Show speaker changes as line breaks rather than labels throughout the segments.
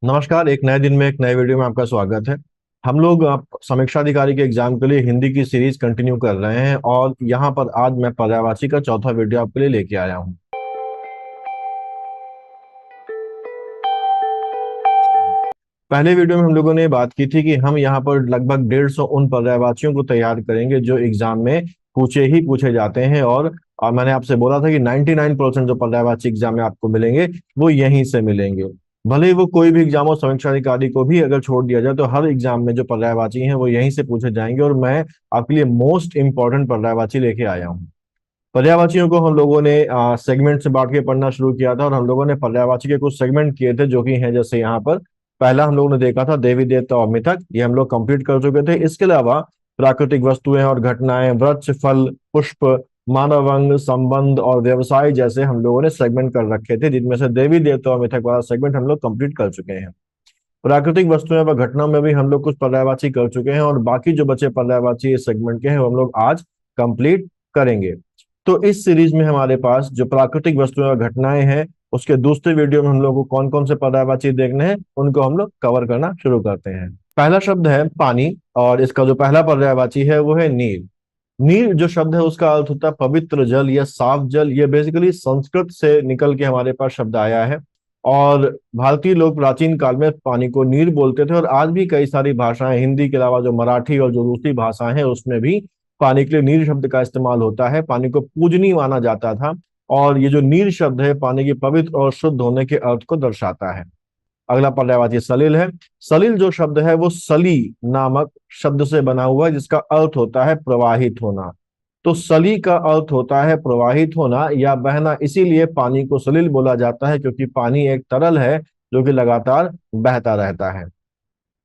नमस्कार। एक नए दिन में एक नए वीडियो में आपका स्वागत है। हम लोग आप समीक्षा अधिकारी के एग्जाम के लिए हिंदी की सीरीज कंटिन्यू कर रहे हैं और यहाँ पर आज मैं पर्यायवाची का चौथा वीडियो आपके लिए लेके आया हूँ। पहले वीडियो में हम लोगों ने बात की थी कि हम यहाँ पर लगभग 150 उन पर्यायवाचियों को तैयार करेंगे जो एग्जाम में पूछे जाते हैं। और मैंने आपसे बोला था कि 99% जो पर्यायवाची एग्जाम में आपको मिलेंगे वो यहीं से मिलेंगे। भले ही वो कोई भी एग्जाम हो, समीक्षा अधिकारी को भी अगर छोड़ दिया जाए तो हर एग्जाम में जो पर्यायवाची हैं वो यहीं से पूछे जाएंगे। और मैं आपके लिए मोस्ट इंपॉर्टेंट पर्यायवाची लेके आया हूँ। पर्यायवाचियों को हम लोगों ने सेगमेंट से बांट के पढ़ना शुरू किया था और हम लोगों ने पर्यायवाची के कुछ सेगमेंट किए थे जो कि हैं जैसे यहाँ पर। पहला हम लोगों ने देखा था देवी देवता और मिथक, ये हम लोग कंप्लीट कर चुके थे। इसके अलावा प्राकृतिक वस्तुएं और घटनाएं, वृक्ष, फल, पुष्प, मानव अंग, संबंध और व्यवसाय जैसे हम लोगों ने सेगमेंट कर रखे थे, जिनमें से देवी देवता और मिथक वाला सेगमेंट हम लोग कंप्लीट कर चुके हैं। प्राकृतिक वस्तुएं व घटनाओं में भी हम लोग कुछ पर्यायवाची कर चुके हैं और बाकी जो बचे पर्यायवाची इस सेगमेंट के हैं वो हम लोग आज कंप्लीट करेंगे। तो इस सीरीज में हमारे पास जो प्राकृतिक वस्तुएं और घटनाएं हैं उसके दूसरे वीडियो में हम लोग को कौन कौन से पर्यायवाची देखने हैं उनको हम लोग कवर करना शुरू करते हैं। पहला शब्द है पानी और इसका जो पहला पर्यायवाची है वो है नीर। नीर जो शब्द है उसका अर्थ होता है पवित्र जल या साफ जल। ये बेसिकली संस्कृत से निकल के हमारे पास शब्द आया है और भारतीय लोग प्राचीन काल में पानी को नीर बोलते थे। और आज भी कई सारी भाषाएं, हिंदी के अलावा जो मराठी और जो दूसरी भाषाएं हैं उसमें भी पानी के लिए नीर शब्द का इस्तेमाल होता है। पानी को पूजनीय माना जाता था और ये जो नीर शब्द है पानी की पवित्र और शुद्ध होने के अर्थ को दर्शाता है। अगला पर्यायवाची सलिल है। सलिल जो शब्द है वो सली नामक शब्द से बना हुआ है जिसका अर्थ होता है प्रवाहित होना। तो सली का अर्थ होता है प्रवाहित होना या बहना, इसीलिए पानी को सलिल बोला जाता है क्योंकि पानी एक तरल है जो कि लगातार बहता रहता है।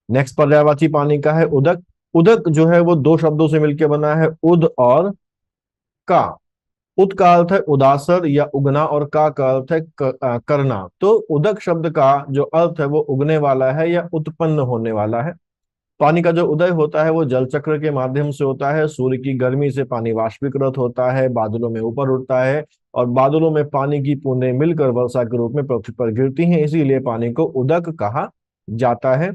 नेक्स्ट पर्यायवाची पानी का है उदक। उदक जो है वो दो शब्दों से मिलकर बना है, उद और का। उद का अर्थ है उदासर या उगना और का अर्थ है करना। तो उदक शब्द का जो अर्थ है वो उगने वाला है या उत्पन्न होने वाला है। पानी का जो उदय होता है वो जल चक्र के माध्यम से होता है। सूर्य की गर्मी से पानी वाष्पीकृत होता है, बादलों में ऊपर उठता है और बादलों में पानी की बूंदें मिलकर वर्षा के रूप में पृथ्वी पर गिरती हैं, इसीलिए पानी को उदक कहा जाता है।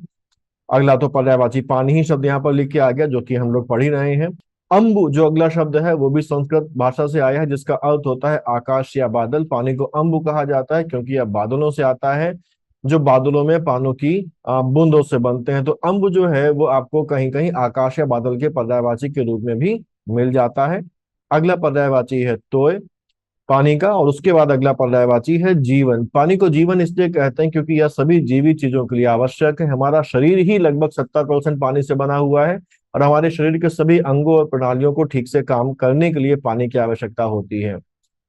अगला तो पर्यायवाची पानी ही शब्द यहाँ पर लिख के आ गया जो कि हम लोग पढ़ ही रहे हैं। अम्बु जो अगला शब्द है वो भी संस्कृत भाषा से आया है जिसका अर्थ होता है आकाश या बादल। पानी को अम्बु कहा जाता है क्योंकि यह बादलों से आता है, जो बादलों में पानी की बूंदों से बनते हैं। तो अम्ब जो है वो आपको कहीं कहीं आकाश या बादल के पर्यायवाची के रूप में भी मिल जाता है। अगला पर्यायवाची है तोय पानी का और उसके बाद अगला पर्यायवाची है जीवन। पानी को जीवन इसलिए कहते हैं क्योंकि यह सभी जीवित चीजों के लिए आवश्यक है। हमारा शरीर ही लगभग 70% पानी से बना हुआ है और हमारे शरीर के सभी अंगों और प्रणालियों को ठीक से काम करने के लिए पानी की आवश्यकता होती है।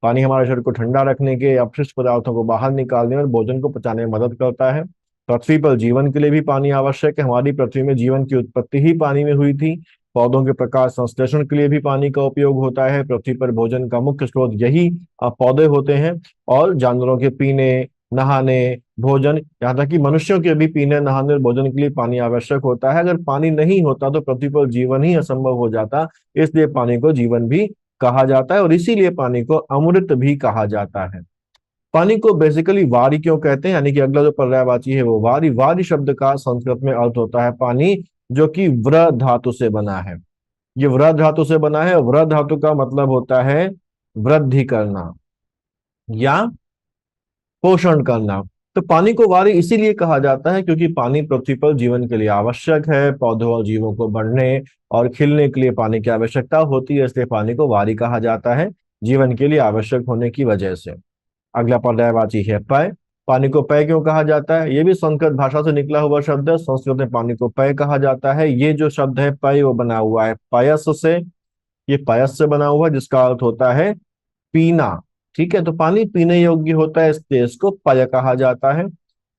पानी हमारे शरीर को ठंडा रखने के, अपशिष्ट पदार्थों को बाहर निकालने और भोजन को पचाने में मदद करता है। पृथ्वी पर जीवन के लिए भी पानी आवश्यक है। हमारी पृथ्वी में जीवन की उत्पत्ति ही पानी में हुई थी। पौधों के प्रकाश संश्लेषण के लिए भी पानी का उपयोग होता है। पृथ्वी पर भोजन का मुख्य स्रोत यही पौधे होते हैं और जानवरों के पीने, नहाने, भोजन, यहाँ तक कि मनुष्यों के भी पीने, नहाने और भोजन के लिए पानी आवश्यक होता है। अगर पानी नहीं होता तो पृथ्वी पर जीवन ही असंभव हो जाता, इसलिए पानी को जीवन भी कहा जाता है और इसीलिए पानी को अमृत भी कहा जाता है। पानी को बेसिकली वारी क्यों कहते हैं, यानी कि अगला जो पर्यायवाची है वो वारी। वारी शब्द का संस्कृत में अर्थ होता है पानी, जो कि व्र धातु से बना है। ये व्र धातु से बना है। व्र धातु का मतलब होता है वृद्धि करना या पोषण करना। तो पानी को वारी इसीलिए कहा जाता है क्योंकि पानी पृथ्वी पर जीवन के लिए आवश्यक है। पौधों और जीवों को बढ़ने और खिलने के लिए पानी की आवश्यकता होती है, इसलिए पानी को वारी कहा जाता है, जीवन के लिए आवश्यक होने की वजह से। अगला पर्यायवाची है पय। पानी को पय क्यों कहा जाता है, ये भी संस्कृत भाषा से निकला हुआ शब्द है। संस्कृत में पानी को पय कहा जाता है। ये जो शब्द है पय वो बना हुआ है पयस से। ये पयस से बना हुआ है जिसका अर्थ होता है पीना। ठीक है, तो पानी पीने योग्य होता है इसलिए इसको पय कहा जाता है।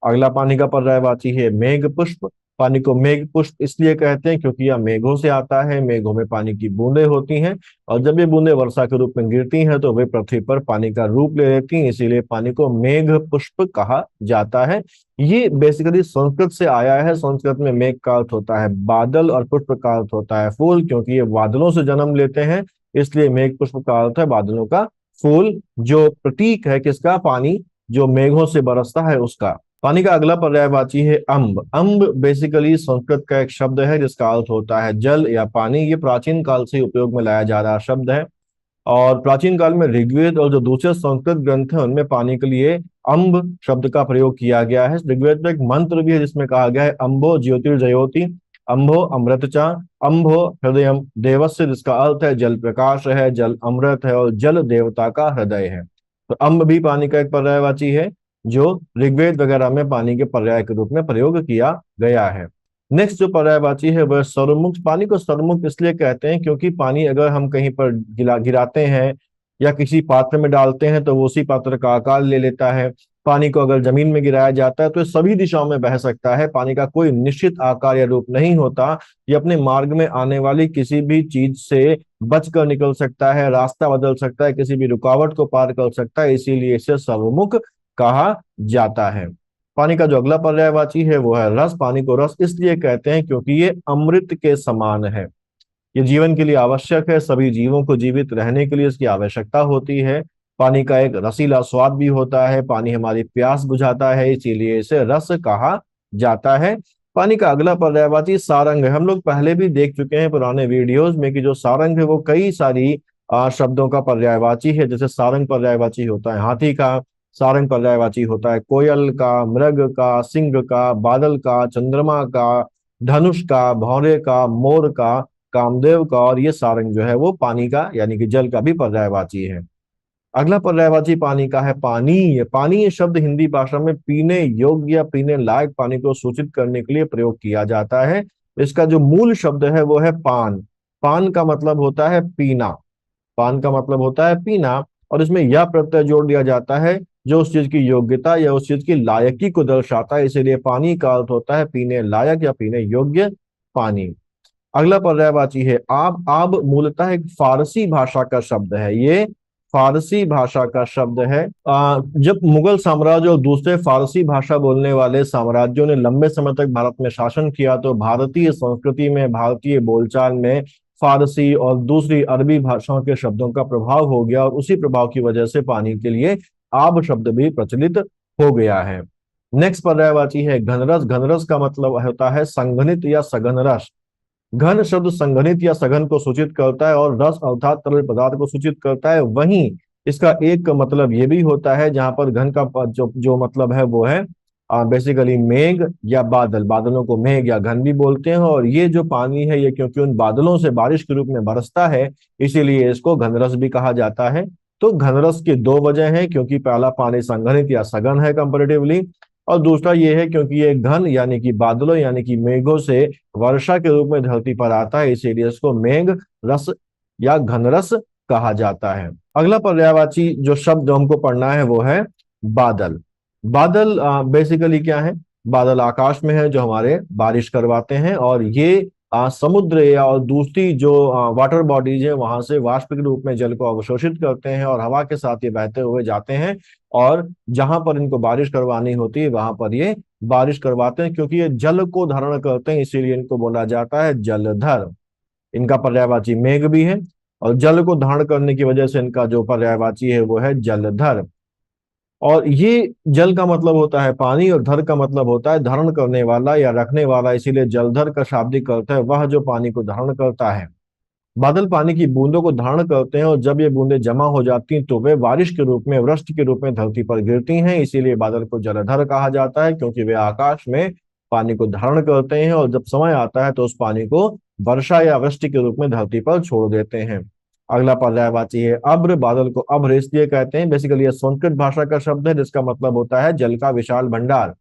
अगला पानी का पर्यायवाची है मेघ पुष्प। पानी को मेघ पुष्प इसलिए कहते हैं क्योंकि यह मेघों से आता है। मेघों में पानी की बूंदें होती हैं और जब ये बूंदें वर्षा के रूप में गिरती हैं तो वे पृथ्वी पर पानी का रूप ले लेती हैं, इसीलिए पानी को मेघ पुष्प कहा जाता है। ये बेसिकली संस्कृत से आया है। संस्कृत में मेघ का अर्थ होता है बादल और पुष्प का अर्थ होता है फूल, क्योंकि ये बादलों से जन्म लेते हैं, इसलिए मेघ पुष्प का अर्थ है बादलों का फूल, जो प्रतीक है किसका, पानी जो मेघों से बरसता है उसका। पानी का अगला पर्यायवाची है अम्ब। अम्ब बेसिकली संस्कृत का एक शब्द है जिसका अर्थ होता है जल या पानी। ये प्राचीन काल से उपयोग में लाया जा रहा शब्द है, और प्राचीन काल में ऋग्वेद और जो दूसरे संस्कृत ग्रंथ हैं उनमें पानी के लिए अम्ब शब्द का प्रयोग किया गया है। ऋग्वेद में एक मंत्र भी है जिसमें कहा गया है अम्भो ज्योतिर्जयोति, अम्भो अमृतचा, अम्भो हृदय देवस्य, जिसका अर्थ है जल प्रकाश है, जल अमृत है और जल देवता का हृदय है। तो अम्ब भी पानी का एक पर्यायवाची है जो ऋग्वेद वगैरह में पानी के पर्याय के रूप में प्रयोग किया गया है। नेक्स्ट जो पर्यायवाची है वह सर्वमुक्त। पानी को सर्वमुक्त इसलिए कहते हैं क्योंकि पानी अगर हम कहीं पर गिराते हैं या किसी पात्र में डालते हैं तो वो उसी पात्र का आकार ले लेता है। पानी को अगर जमीन में गिराया जाता है तो ये सभी दिशाओं में बह सकता है। पानी का कोई निश्चित आकार या रूप नहीं होता। ये अपने मार्ग में आने वाली किसी भी चीज से बचकर निकल सकता है, रास्ता बदल सकता है, किसी भी रुकावट को पार कर सकता है, इसीलिए इसे सर्वमुख कहा जाता है। पानी का जो अगला पर्यायवाची है वो है रस। पानी को रस इसलिए कहते हैं क्योंकि ये अमृत के समान है। ये जीवन के लिए आवश्यक है, सभी जीवों को जीवित रहने के लिए इसकी आवश्यकता होती है। पानी का एक रसीला स्वाद भी होता है, पानी हमारी प्यास बुझाता है, इसीलिए इसे रस कहा जाता है। पानी का अगला पर्यायवाची सारंग है। हम लोग पहले भी देख चुके हैं पुराने वीडियोस में कि जो सारंग है वो कई सारी शब्दों का पर्यायवाची है। जैसे सारंग पर्यायवाची होता है हाथी का, सारंग पर्यायवाची होता है कोयल का, मृग का, सिंह का, बादल का, चंद्रमा का, धनुष का, भौरे का, मोर का, कामदेव का, और ये सारंग जो है वो पानी का यानी कि जल का भी पर्यायवाची है। अगला पर्यायवाची पानी का है पानी। पानी ये शब्द हिंदी भाषा में पीने योग्य या पीने लायक पानी को सूचित करने के लिए प्रयोग किया जाता है। इसका जो मूल शब्द है वो है पान। पान का मतलब होता है पीना, पान का मतलब होता है पीना, और इसमें यह प्रत्यय जोड़ दिया जाता है जो उस चीज की योग्यता या उस चीज की लायकी को दर्शाता है। इसीलिए पानी का अर्थ होता है पीने लायक या पीने योग्य पानी। अगला पर्यायवाची है आब। आब मूलतः एक फारसी भाषा का शब्द है। ये फारसी भाषा का शब्द है। जब मुगल साम्राज्य और दूसरे फारसी भाषा बोलने वाले साम्राज्यों ने लंबे समय तक भारत में शासन किया तो भारतीय संस्कृति में, भारतीय बोलचाल में फारसी और दूसरी अरबी भाषाओं के शब्दों का प्रभाव हो गया, और उसी प्रभाव की वजह से पानी के लिए आब शब्द भी प्रचलित हो गया है। नेक्स्ट पर्यायवाची है घनरस। घनरस का मतलब होता है संघनित या सघन रस। घन शब्द संघनित या सघन को सूचित करता है और रस अर्थात तरल पदार्थ को सूचित करता है। वहीं इसका एक मतलब ये भी होता है जहां पर घन का जो मतलब है वो है बेसिकली मेघ या बादल। बादलों को मेघ या घन भी बोलते हैं, और ये जो पानी है ये क्योंकि उन बादलों से बारिश के रूप में बरसता है इसीलिए इसको घनरस भी कहा जाता है। तो घनरस की दो वजह है, क्योंकि पहला पानी संघनित या सघन है कंपेरेटिवली, और दूसरा ये है क्योंकि ये घन यानी कि बादलों यानी कि मेघों से वर्षा के रूप में धरती पर आता है, इसीलिए इसको मेघ रस या घनरस कहा जाता है। अगला पर्यायवाची जो शब्द हमको पढ़ना है वो है बादल। बादल बेसिकली क्या है? बादल आकाश में है जो हमारे बारिश करवाते हैं, और ये समुद्र या और दूसरी जो वाटर बॉडीज है वहां से वाष्प के रूप में जल को अवशोषित करते हैं और हवा के साथ ये बहते हुए जाते हैं, और जहां पर इनको बारिश करवानी होती है वहां पर ये बारिश करवाते हैं। क्योंकि ये जल को धारण करते हैं इसीलिए इनको बोला जाता है जलधर। इनका पर्यायवाची मेघ भी है, और जल को धारण करने की वजह से इनका जो पर्यायवाची है वो है जलधर। और ये जल का मतलब होता है पानी और धर का मतलब होता है धारण करने वाला या रखने वाला, इसीलिए जलधर का शाब्दिक अर्थ है वह जो पानी को धारण करता है। बादल पानी की बूंदों को धारण करते हैं और जब ये बूंदें जमा हो जाती हैं तो वे बारिश के रूप में, वृष्टि के रूप में धरती पर गिरती हैं। इसीलिए बादल को जलधर कहा जाता है, क्योंकि वे आकाश में पानी को धारण करते हैं और जब समय आता है तो उस पानी को वर्षा या वृष्टि के रूप में धरती पर छोड़ देते हैं। अगला पर्यायवाची है अब्र। बादल को अब्र इसलिए कहते हैं, बेसिकली यह संस्कृत भाषा का शब्द है जिसका मतलब होता है जल का विशाल भंडार।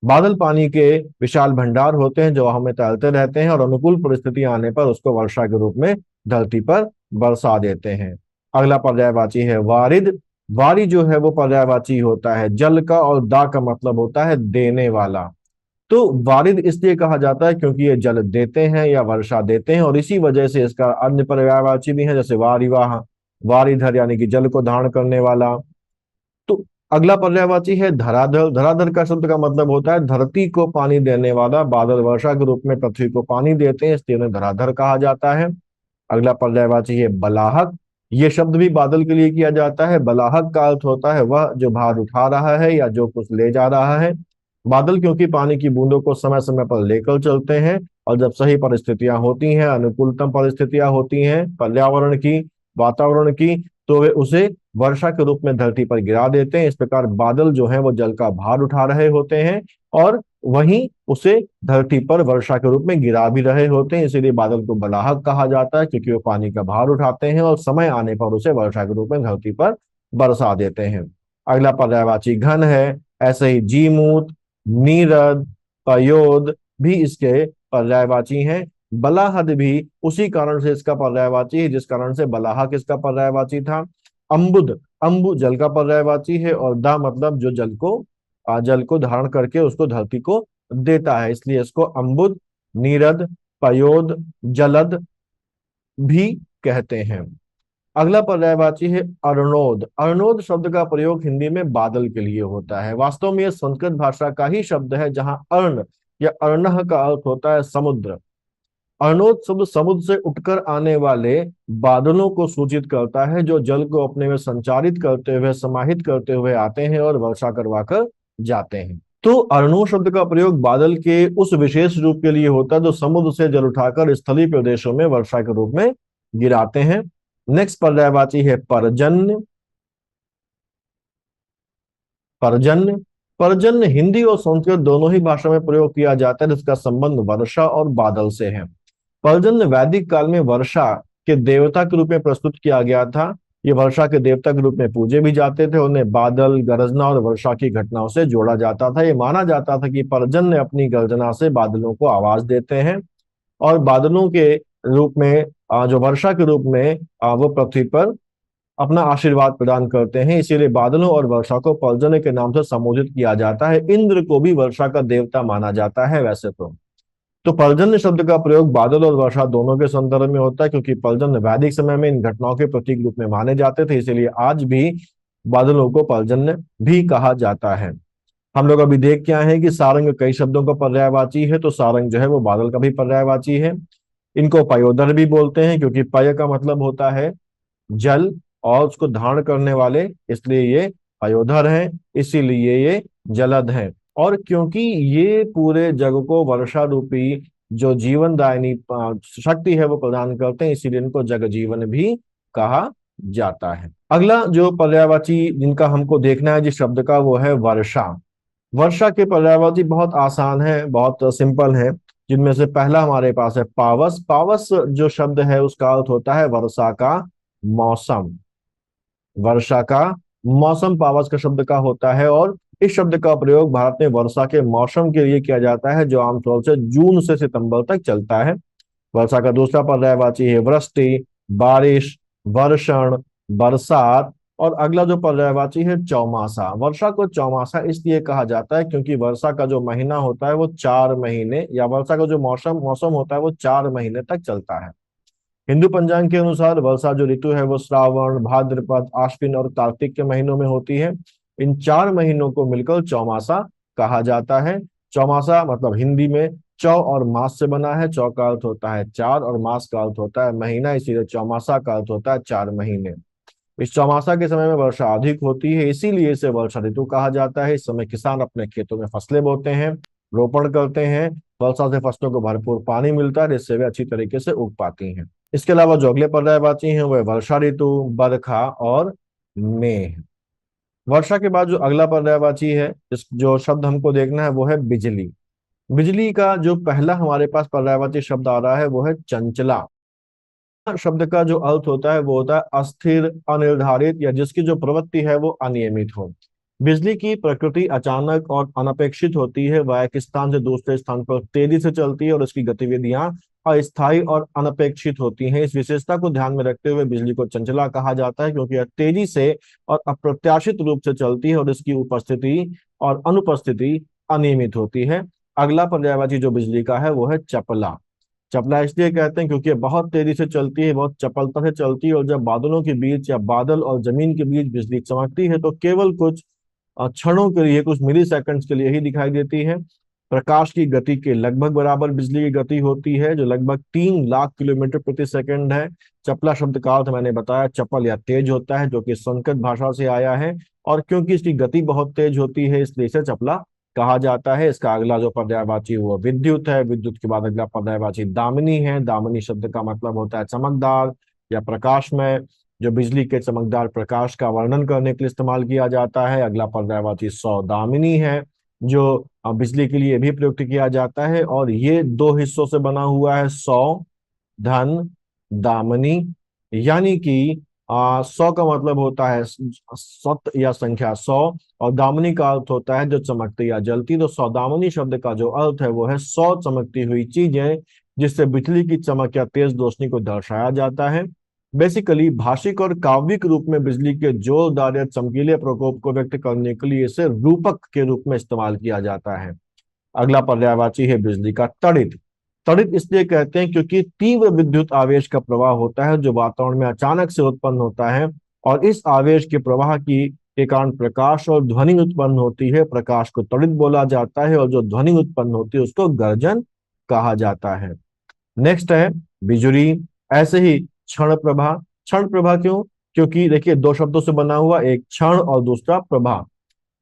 बादल पानी के विशाल भंडार होते हैं जो हमें तैरते रहते हैं और अनुकूल परिस्थितियां आने पर उसको वर्षा के रूप में धरती पर बरसा देते हैं। अगला पर्यायवाची है वारिद। वारी जो है वो पर्यायवाची होता है जल का, और दा का मतलब होता है देने वाला। तो वारिद इसलिए कहा जाता है क्योंकि ये जल देते हैं या वर्षा देते हैं, और इसी वजह से इसका अन्य पर्यायवाची भी है जैसे वारिवाह, वारिधर यानी कि जल को धारण करने वाला। तो अगला पर्यायवाची है धराधर। धराधर का शब्द का मतलब होता है धरती को पानी देने वाला। बादल वर्षा के रूप में पृथ्वी को पानी देते हैं इसलिए उन्हें धराधर कहा जाता है। अगला पर्यायवाची है बलाहक। ये शब्द भी बादल के लिए किया जाता है। बलाहक का अर्थ होता है वह जो भार उठा रहा है या जो कुछ ले जा रहा है। बादल क्योंकि पानी की बूंदों को समय समय पर लेकर चलते हैं, और जब सही परिस्थितियां होती हैं, अनुकूलतम परिस्थितियां होती हैं पर्यावरण की, वातावरण की, तो वे उसे वर्षा के रूप में धरती पर गिरा देते हैं। इस प्रकार बादल जो है वो जल का भार उठा रहे होते हैं और वहीं उसे धरती पर वर्षा के रूप में गिरा भी रहे होते हैं। इसीलिए बादल को बलाहक कहा जाता है, क्योंकि वो पानी का भार उठाते हैं और समय आने पर उसे वर्षा के रूप में धरती पर बरसा देते हैं। अगला पर्यायवाची घन है। ऐसे ही जीमूत, नीरद, पयोद भी इसके पर्यायवाची हैं। बलाहद भी उसी कारण से इसका पर्यायवाची है जिस कारण से बलाहक इसका पर्यायवाची था। अम्बुद, अम्बु जल का पर्यायवाची है, और दा मतलब जो जल को धारण करके उसको धरती को देता है, इसलिए इसको अम्बुद, नीरद, पयोद, जलद भी कहते हैं। अगला पर्यायवाची है अर्णोद। अर्णोद शब्द का प्रयोग हिंदी में बादल के लिए होता है। वास्तव में यह संस्कृत भाषा का ही शब्द है, जहां अर्ण या अर्णः का अर्थ होता है समुद्र। अर्णोद शब्द समुद्र से उठकर आने वाले बादलों को सूचित करता है, जो जल को अपने में संचारित करते हुए, समाहित करते हुए आते हैं और वर्षा करवाकर जाते हैं। तो अर्णो शब्द का प्रयोग बादल के उस विशेष रूप के लिए होता है जो समुद्र से जल उठाकर स्थलीय प्रदेशों में वर्षा के रूप में गिराते हैं। नेक्स्ट पर्यायवाची है पर्जन्य। पर्जन्य, पर्जन्य हिंदी और संस्कृत दोनों ही भाषा में प्रयोग किया जाता है, जिसका संबंध वर्षा और बादल से है। पर्जन्य वैदिक काल में वर्षा के देवता के रूप में प्रस्तुत किया गया था। ये वर्षा के देवता के रूप में पूजे भी जाते थे। उन्हें बादल, गरजना और वर्षा की घटनाओं से जोड़ा जाता था। ये माना जाता था कि पर्जन्य अपनी गर्जना से बादलों को आवाज देते हैं और बादलों के रूप में जो वर्षा के रूप में वो पृथ्वी पर अपना आशीर्वाद प्रदान करते हैं। इसीलिए बादलों और वर्षा को पर्जन्य के नाम से संबोधित किया जाता है। इंद्र को भी वर्षा का देवता माना जाता है वैसे तो पर्जन्य शब्द का प्रयोग बादल और वर्षा दोनों के संदर्भ में होता है, क्योंकि पर्जन्य वैदिक समय में इन घटनाओं के प्रतीक रूप में माने जाते थे। इसीलिए आज भी बादलों को पर्जन्य भी कहा जाता है। हम लोग अभी देख के आए हैं कि सारंग कई शब्दों का पर्यायवाची है, तो सारंग जो है वो बादल का भी पर्यायवाची है। इनको पयोदर भी बोलते हैं, क्योंकि पय का मतलब होता है जल और उसको धारण करने वाले, इसलिए ये पयोधर हैं। इसीलिए ये जलद हैं। और क्योंकि ये पूरे जग को वर्षा रूपी जो जीवनदायिनी शक्ति है वो प्रदान करते हैं, इसीलिए इनको जग जीवन भी कहा जाता है। अगला जो पर्यायवाची जिनका हमको देखना है जिस शब्द का, वो है वर्षा। वर्षा के पर्यायवाची बहुत आसान है, बहुत सिंपल है। जिनमें से पहला हमारे पास है पावस। पावस जो शब्द है उसका अर्थ होता है वर्षा का मौसम। वर्षा का मौसम पावस का शब्द का होता है, और इस शब्द का प्रयोग भारत में वर्षा के मौसम के लिए किया जाता है, जो आमतौर से जून से सितंबर तक चलता है। वर्षा का दूसरा पर्यायवाची है वृष्टि, बारिश, वर्षण, बरसात। और अगला जो पर्यायवाची है चौमासा। वर्षा को चौमासा इसलिए कहा जाता है क्योंकि वर्षा का जो महीना होता है वो 4 महीने, या वर्षा का जो मौसम मौसम होता है वो 4 महीने तक चलता है। हिंदू पंचांग के अनुसार वर्षा जो ऋतु है वो श्रावण, भाद्रपद, आश्विन और कार्तिक के महीनों में होती है। इन 4 महीनों को मिलकर चौमासा कहा जाता है। चौमासा मतलब हिंदी में चौ और मास से बना है। चौ का अर्थ होता है 4 और मास का अर्थ होता है महीना, इसीलिए चौमासा का अर्थ होता है 4 महीने। इस चौमासा के समय में वर्षा अधिक होती है, इसीलिए इसे वर्षा ऋतु कहा जाता है। इस समय किसान अपने खेतों में फसलें बोते हैं, रोपण करते हैं। वर्षा से फसलों को भरपूर पानी मिलता है, जिससे वे अच्छी तरीके से उग पाती हैं। इसके अलावा जो अगले पर्यायवाची हैं वह वर्षा ऋतु, बरखा और मेघ। वर्षा के बाद जो अगला पर्यायवाची है, इस जो शब्द हमको देखना है वो है बिजली। बिजली का जो पहला हमारे पास पर्यायवाची शब्द आ रहा है वो है चंचला। शब्द का जो अर्थ होता है वो होता है अस्थिर, अनिर्धारित, या जिसकी जो प्रवृत्ति है वो अनियमित हो। बिजली की प्रकृति अचानक और अनपेक्षित होती है। वह एक स्थान से दूसरे स्थान पर तेजी से चलती है और उसकी गतिविधियां अस्थायी और अनपेक्षित होती हैं। इस विशेषता को ध्यान में रखते हुए बिजली को चंचला कहा जाता है, क्योंकि यह तेजी से और अप्रत्याशित रूप से चलती है और इसकी उपस्थिति और अनुपस्थिति अनियमित होती है। अगला पर्यायवाची जो बिजली का है वो है चपला। चपला इसलिए कहते हैं क्योंकि बहुत तेजी से चलती है, बहुत चपलता से चलती है, और जब बादलों के बीच या बादल और जमीन के बीच बिजली चमकती है तो केवल कुछ क्षणों के लिए, कुछ मिली सेकंड्स के लिए ही दिखाई देती है। प्रकाश की गति के लगभग बराबर बिजली की गति होती है, जो लगभग 3 लाख किलोमीटर प्रति सेकंड है। चपला शब्द का अर्थ मैंने बताया चपल या तेज होता है, जो कि संस्कृत भाषा से आया है, और क्योंकि इसकी गति बहुत तेज होती है इसलिए इसे चपला कहा जाता है। इसका अगला जो पर्यायवाची वो विद्युत है। विद्युत के बाद अगला पर्यायवाची दामिनी है। दामिनी शब्द का मतलब होता है चमकदार या प्रकाशमय, जो बिजली के चमकदार प्रकाश का वर्णन करने के लिए इस्तेमाल किया जाता है। अगला पर्यायवाची सौदामिनी है, जो बिजली के लिए भी प्रयुक्त किया जाता है, और ये दो हिस्सों से बना हुआ है, सौ धन दामिनी। यानी कि 100 का मतलब होता है सत या संख्या 100, और दामिनी का अर्थ होता है जो चमकती या जलती। तो सौदामिनी शब्द का जो अर्थ है वो है 100 चमकती हुई चीजें, जिससे बिजली की चमक या तेज रोशनी को दर्शाया जाता है। बेसिकली भाषिक और काव्यिक रूप में बिजली के जोरदार या चमकीले प्रकोप को व्यक्त करने के लिए इसे रूपक के रूप में इस्तेमाल किया जाता है। अगला पर्यायवाची है बिजली का तड़ित। तड़ित इसलिए कहते हैं क्योंकि तीव्र विद्युत आवेश का प्रवाह होता है जो वातावरण में अचानक से उत्पन्न होता है, और इस आवेश के प्रवाह की के कारण प्रकाश और ध्वनि उत्पन्न होती है। प्रकाश को तड़ित बोला जाता है, और जो ध्वनि उत्पन्न होती है उसको गर्जन कहा जाता है। नेक्स्ट है बिजुरी। ऐसे ही क्षण प्रभा। क्षण प्रभा क्यों? क्योंकि देखिए दो शब्दों से बना हुआ, एक क्षण और दूसरा प्रभा।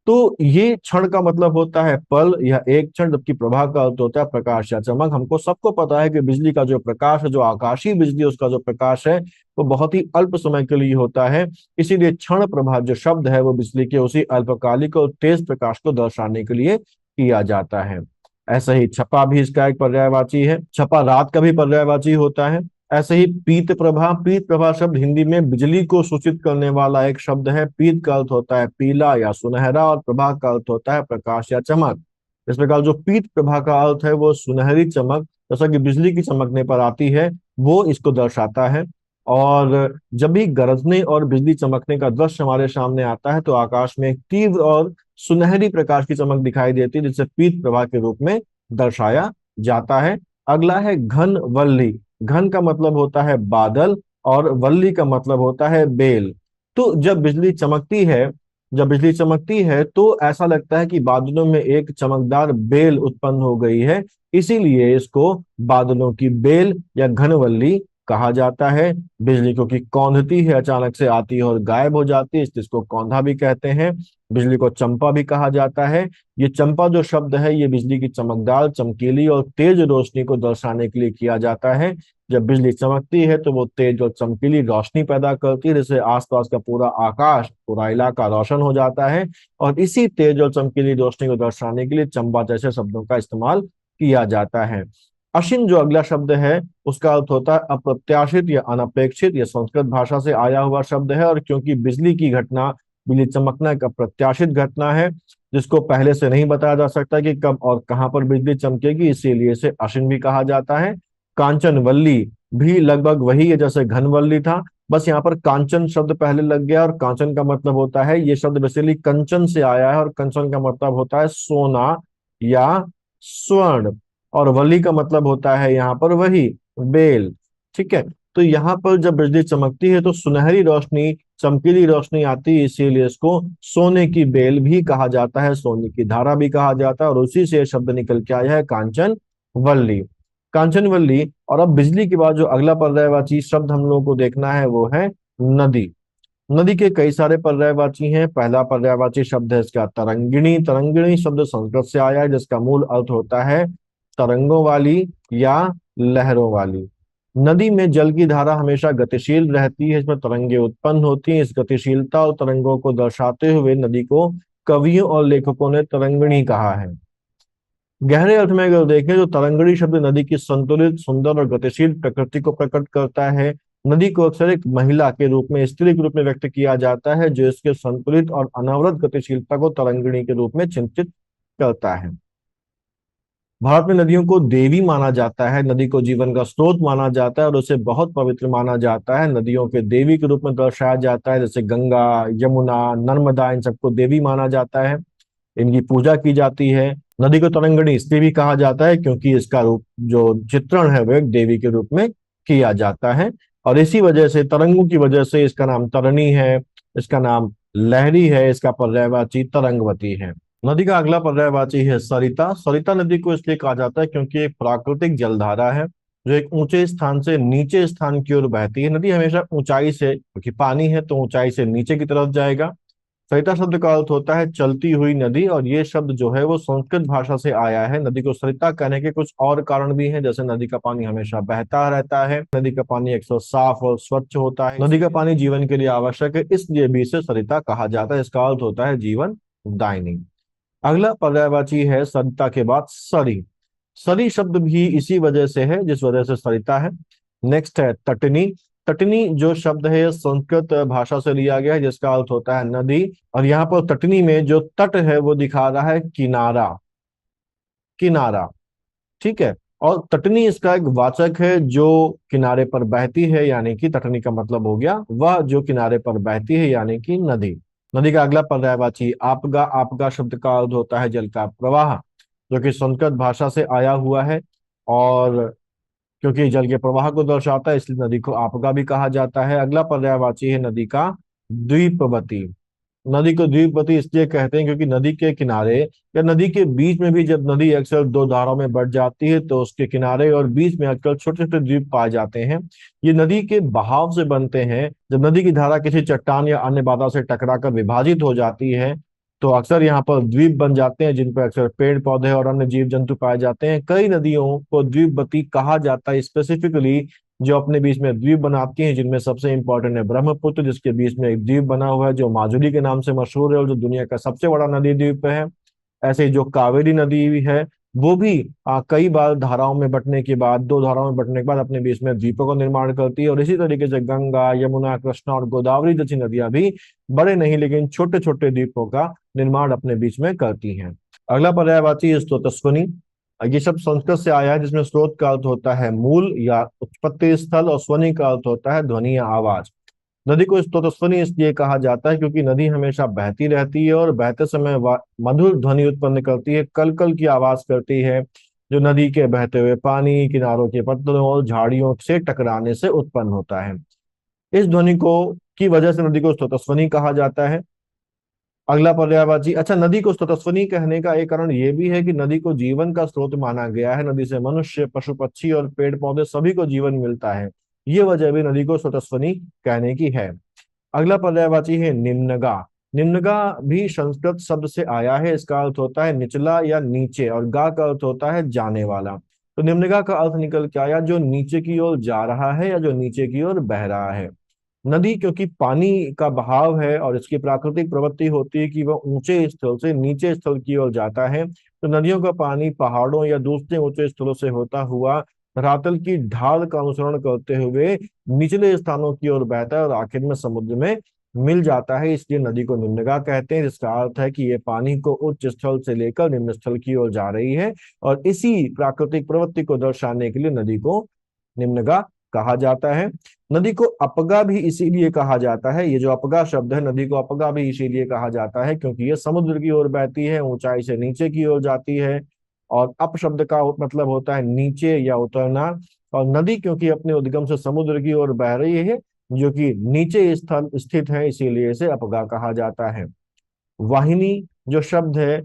तो ये क्षण का मतलब होता है पल या एक क्षण, जबकि प्रभा का अर्थ होता है प्रकाश या चमक। हमको सबको पता है कि बिजली का जो प्रकाश है, जो आकाशीय बिजली उसका जो प्रकाश है वो बहुत ही अल्प समय के लिए होता है। इसीलिए क्षण प्रभा जो शब्द है वो बिजली के उसी अल्पकालिक और तेज प्रकाश को दर्शाने के लिए किया जाता है। ऐसा ही छपा भी इसका एक पर्यायवाची है। छपा रात का भी पर्यायवाची होता है। ऐसे ही पीत प्रभा। पीत प्रभा शब्द हिंदी में बिजली को सूचित करने वाला एक शब्द है। पीत का अर्थ होता है पीला या सुनहरा, और प्रभा का अर्थ होता है प्रकाश या चमक। इस प्रकार जो पीत प्रभा का अर्थ है वो सुनहरी चमक, जैसा कि बिजली की चमकने पर आती है, वो इसको दर्शाता है। और जब भी गरजने और बिजली चमकने का दृश्य हमारे सामने आता है तो आकाश में एक तीव्र और सुनहरी प्रकाश की चमक दिखाई देती है, जिसे पीत प्रभा के रूप में दर्शाया जाता है। अगला है घन वल्ली। घन का मतलब होता है बादल, और वल्ली का मतलब होता है बेल। तो जब बिजली चमकती है तो ऐसा लगता है कि बादलों में एक चमकदार बेल उत्पन्न हो गई है, इसीलिए इसको बादलों की बेल या घनवल्ली कहा जाता है। बिजली क्योंकि कौंधती है, अचानक से आती है और गायब हो जाती है, इसलिए इसको कौंधा भी कहते हैं। बिजली को चंपा भी कहा जाता है। ये चंपा जो शब्द है ये बिजली की चमकदार, चमकीली और तेज रोशनी को दर्शाने के लिए किया जाता है। जब बिजली चमकती है तो वो तेज और चमकीली रोशनी पैदा करती है, जिससे आसपास का पूरा आकाश, पूरा इलाका रोशन हो जाता है, और इसी तेज और चमकीली रोशनी को दर्शाने के लिए चंपा जैसे शब्दों का इस्तेमाल किया जाता है। अशिन जो अगला शब्द है उसका अर्थ होता है अप्रत्याशित या अनपेक्षित। यह संस्कृत भाषा से आया हुआ शब्द है, और क्योंकि बिजली की घटना, बिजली चमकना एक अप्रत्याशित घटना है जिसको पहले से नहीं बताया जा सकता कि कब और कहां पर बिजली चमकेगी, इसीलिए इसे अशिन भी कहा जाता है। कांचनवल्ली भी लगभग वही है जैसे घनवल्ली था, बस यहाँ पर कांचन शब्द पहले लग गया, और कांचन का मतलब होता है, ये शब्द बेसिकली कंचन से आया है, और कंचन का मतलब होता है सोना या स्वर्ण, और वली का मतलब होता है यहाँ पर वही बेल। ठीक है, तो यहाँ पर जब बिजली चमकती है तो सुनहरी रोशनी, चमकीली रोशनी आती है, इसीलिए इसको सोने की बेल भी कहा जाता है, सोने की धारा भी कहा जाता है, और उसी से शब्द निकल के आया है कांचन वल्ली। कांचनवल्ली। और अब बिजली के बाद जो अगला पर्यायवाची शब्द हम लोगों को देखना है वो है नदी। नदी के कई सारे पर्यायवाची हैं। पहला पर्यायवाची शब्द है इसका तरंगिणी। तरंगिणी शब्द संस्कृत से आया है, जिसका मूल अर्थ होता है तरंगों वाली या लहरों वाली। नदी में जल की धारा हमेशा गतिशील रहती है, इसमें तरंगे उत्पन्न होती हैं। इस गतिशीलता और तरंगों को दर्शाते हुए नदी को कवियों और लेखकों ने तरंगिणी कहा है। गहरे अर्थ में अगर देखें तो तरंगड़ी शब्द नदी की संतुलित, सुंदर और गतिशील प्रकृति को प्रकट करता है। नदी को अक्सर एक महिला के रूप में, स्त्री के रूप में व्यक्त किया जाता है, जो इसके संतुलित और अनवरत गतिशीलता को तरंगिणी के रूप में चिंतित करता है। भारत में नदियों को देवी माना जाता है, नदी को जीवन का स्रोत माना जाता है, और उसे बहुत पवित्र माना जाता है। नदियों के देवी के रूप में दर्शाया जाता है, जैसे गंगा, यमुना, नर्मदा, इन सबको देवी माना जाता है, इनकी पूजा की जाती है। नदी को तरंगिणी इसलिए भी कहा जाता है क्योंकि इसका रूप, जो चित्रण है वो एक देवी के रूप में किया जाता है, और इसी वजह से, तरंगों की वजह से इसका नाम तरणी है, इसका नाम लहरी है, इसका पर्यायवाची तरंगवती है। नदी का अगला पर्यायवाची है सरिता। सरिता नदी को इसलिए कहा जाता है क्योंकि एक प्राकृतिक जलधारा है जो एक ऊंचे स्थान से नीचे स्थान की ओर बहती है। नदी हमेशा ऊंचाई से, क्योंकि पानी है तो ऊंचाई से नीचे की तरफ जाएगा। सरिता शब्द का अर्थ होता है चलती हुई नदी, और ये शब्द जो है वो संस्कृत भाषा से आया है। नदी को सरिता कहने के कुछ और कारण भी हैं, जैसे नदी का पानी हमेशा बहता रहता है, नदी का पानी अक्सर साफ और स्वच्छ होता है, नदी का पानी जीवन के लिए आवश्यक है, इसलिए भी इसे सरिता कहा जाता है। इसका अर्थ होता है जीवन दायिनी। अगला पर्यायवाची है सरिता के बाद सरी। सरी शब्द भी इसी वजह से है जिस वजह से सरिता है। नेक्स्ट है तटनी। तटनी जो शब्द है ये संस्कृत भाषा से लिया गया है, जिसका अर्थ होता है नदी। और यहाँ पर तटनी में जो तट है वो दिखा रहा है किनारा, किनारा। ठीक है। और तटनी इसका एक वाचक है जो किनारे पर बहती है, यानी कि तटनी का मतलब हो गया वह जो किनारे पर बहती है, यानी कि नदी। नदी का अगला पर्यायवाची आपगा। आपगा शब्द का अर्थ होता है जल का प्रवाह, जो कि संस्कृत भाषा से आया हुआ है। और क्योंकि जल के प्रवाह को दर्शाता है इसलिए नदी को आपगा भी कहा जाता है। अगला पर्यायवाची है नदी का द्वीपवती। नदी को द्वीपवती इसलिए कहते हैं क्योंकि नदी के किनारे या नदी के बीच में भी जब नदी अक्सर दो धाराओं में बढ़ जाती है तो उसके किनारे और बीच में अक्सर छोटे छोटे द्वीप पाए जाते हैं। ये नदी के बहाव से बनते हैं। जब नदी की धारा किसी चट्टान या अन्य बाधा से टकराकर विभाजित हो जाती है तो अक्सर यहाँ पर द्वीप बन जाते हैं, जिन पर अक्सर पेड़ पौधे और अन्य जीव जंतु पाए जाते हैं। कई नदियों को द्वीपवती कहा जाता है स्पेसिफिकली जो अपने बीच में द्वीप बनाती हैं, जिनमें सबसे इंपॉर्टेंट है ब्रह्मपुत्र, जिसके बीच में एक द्वीप बना हुआ है जो माजुली के नाम से मशहूर है और जो दुनिया का सबसे बड़ा नदी द्वीप है। ऐसे ही जो कावेरी नदी भी है वो भी कई बार धाराओं में बंटने के बाद, दो धाराओं में बंटने के बाद अपने बीच में द्वीपों का निर्माण करती है। और इसी तरीके से गंगा, यमुना, कृष्णा और गोदावरी जैसी नदियां भी बड़े नहीं लेकिन छोटे छोटे द्वीपों का निर्माण अपने बीच में करती हैं। अगला पर्यायवाची है स्रोतस्वनी। ये शब्द संस्कृत से आया है जिसमें स्रोत का अर्थ होता है मूल या उत्पत्ति स्थल, और स्वनी का अर्थ होता है ध्वनि या आवाज। नदी को स्तोत्रस्वनी इसलिए कहा जाता है क्योंकि नदी हमेशा बहती रहती है और बहते समय मधुर ध्वनि उत्पन्न करती है, कल कल की आवाज करती है, जो नदी के बहते हुए पानी, किनारों के पत्थरों और झाड़ियों से टकराने से उत्पन्न होता है। इस ध्वनि को की वजह से नदी को स्तोत्रस्वनी कहा जाता है। अगला पर्यायवाची, अच्छा, नदी को स्वतस्वनी कहने का एक कारण ये भी है कि नदी को जीवन का स्रोत माना गया है। नदी से मनुष्य, पशु पक्षी और पेड़ पौधे सभी को जीवन मिलता है। ये वजह भी नदी को स्वतस्वनी कहने की है। अगला पर्यायवाची है निम्नगा। निम्नगा भी संस्कृत शब्द से आया है। इसका अर्थ होता है निचला या नीचे, और गा का अर्थ होता है जाने वाला। तो निम्नगा का अर्थ निकल के आया जो नीचे की ओर जा रहा है या जो नीचे की ओर बह रहा है। नदी क्योंकि पानी का बहाव है और इसकी प्राकृतिक प्रवृत्ति होती है कि वह ऊंचे स्थल से नीचे स्थल की ओर जाता है, तो नदियों का पानी पहाड़ों या दूसरे ऊंचे स्थलों से होता हुआ धरातल की ढाल का अनुसरण करते हुए निचले स्थानों की ओर बहता है और आखिर में समुद्र में मिल जाता है। इसलिए नदी को निम्नगा कहते हैं, जिसका अर्थ है कि ये पानी को उच्च स्थल से लेकर निम्न स्थल की ओर जा रही है। और इसी प्राकृतिक प्रवृत्ति को दर्शाने के लिए नदी को निम्नगा कहा जाता है। नदी को अपगा भी इसीलिए कहा जाता है, ये जो अपगा शब्द है, नदी को अपगा भी इसीलिए कहा जाता है क्योंकि ये समुद्र की ओर बहती है, ऊंचाई से नीचे की ओर जाती है। और अप शब्द का मतलब होता है नीचे या उतरना। और नदी क्योंकि अपने उद्गम से समुद्र की ओर बह रही है जो कि नीचे स्थल स्थित है, इसीलिए इसे अपगा कहा जाता है। वाहिनी जो शब्द है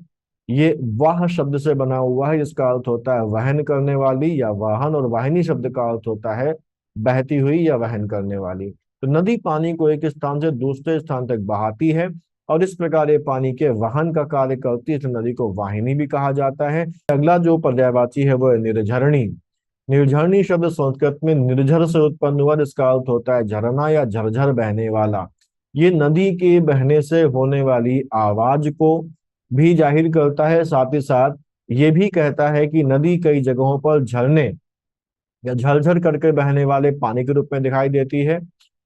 ये वाह शब्द से बना हुआ है, जिसका अर्थ होता है वहन करने वाली या वाहन, और वाहिनी शब्द का अर्थ होता है बहती हुई या वहन करने वाली। तो नदी पानी को एक स्थान से दूसरे स्थान तक बहाती है और इस प्रकार ये पानी के वहन का कार्य करती है, तो नदी को वाहिनी भी कहा जाता है। अगला जो पर्यायवाची है वो है निर्झरणी। निर्झरणी शब्द संस्कृत में निर्झर से उत्पन्न हुआ, जिसका अर्थ होता है झरना या झरझर बहने वाला। ये नदी के बहने से होने वाली आवाज को भी जाहिर करता है, साथ ही साथ ये भी कहता है कि नदी कई जगहों पर झरने या झरझर करके बहने वाले पानी के रूप में दिखाई देती है,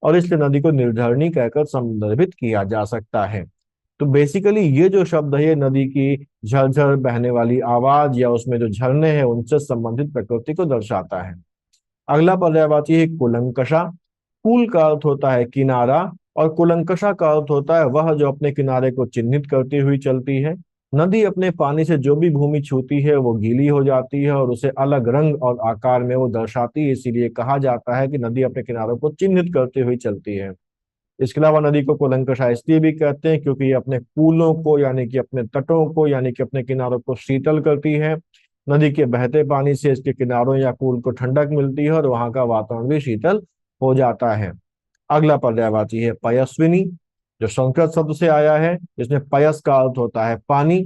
और इसलिए नदी को निर्झरणी कहकर संदर्भित किया जा सकता है। तो बेसिकली ये जो शब्द है ये नदी की झरझर बहने वाली आवाज या उसमें जो झरने हैं उनसे संबंधित प्रकृति को दर्शाता है। अगला पर्यायवाची है कुलंकषा। कुल का अर्थ होता है किनारा और कुलंकषा का अर्थ होता है वह जो अपने किनारे को चिन्हित करती हुई चलती है। नदी अपने पानी से जो भी भूमि छूती है वो गीली हो जाती है और उसे अलग रंग और आकार में वो दर्शाती है, इसीलिए कहा जाता है कि नदी अपने किनारों को चिन्हित करती हुई चलती है। इसके अलावा नदी को कुलंकषा इसलिए भी कहते हैं क्योंकि ये अपने कूलों को यानी कि अपने तटों को यानी कि अपने किनारों को शीतल करती है। नदी के बहते पानी से इसके किनारों या कूल को ठंडक मिलती है और वहां का वातावरण भी शीतल हो जाता है। अगला पर्यायवाची है पयस्विनी, जो संस्कृत शब्द से आया है, जिसमें पयस का अर्थ होता है पानी।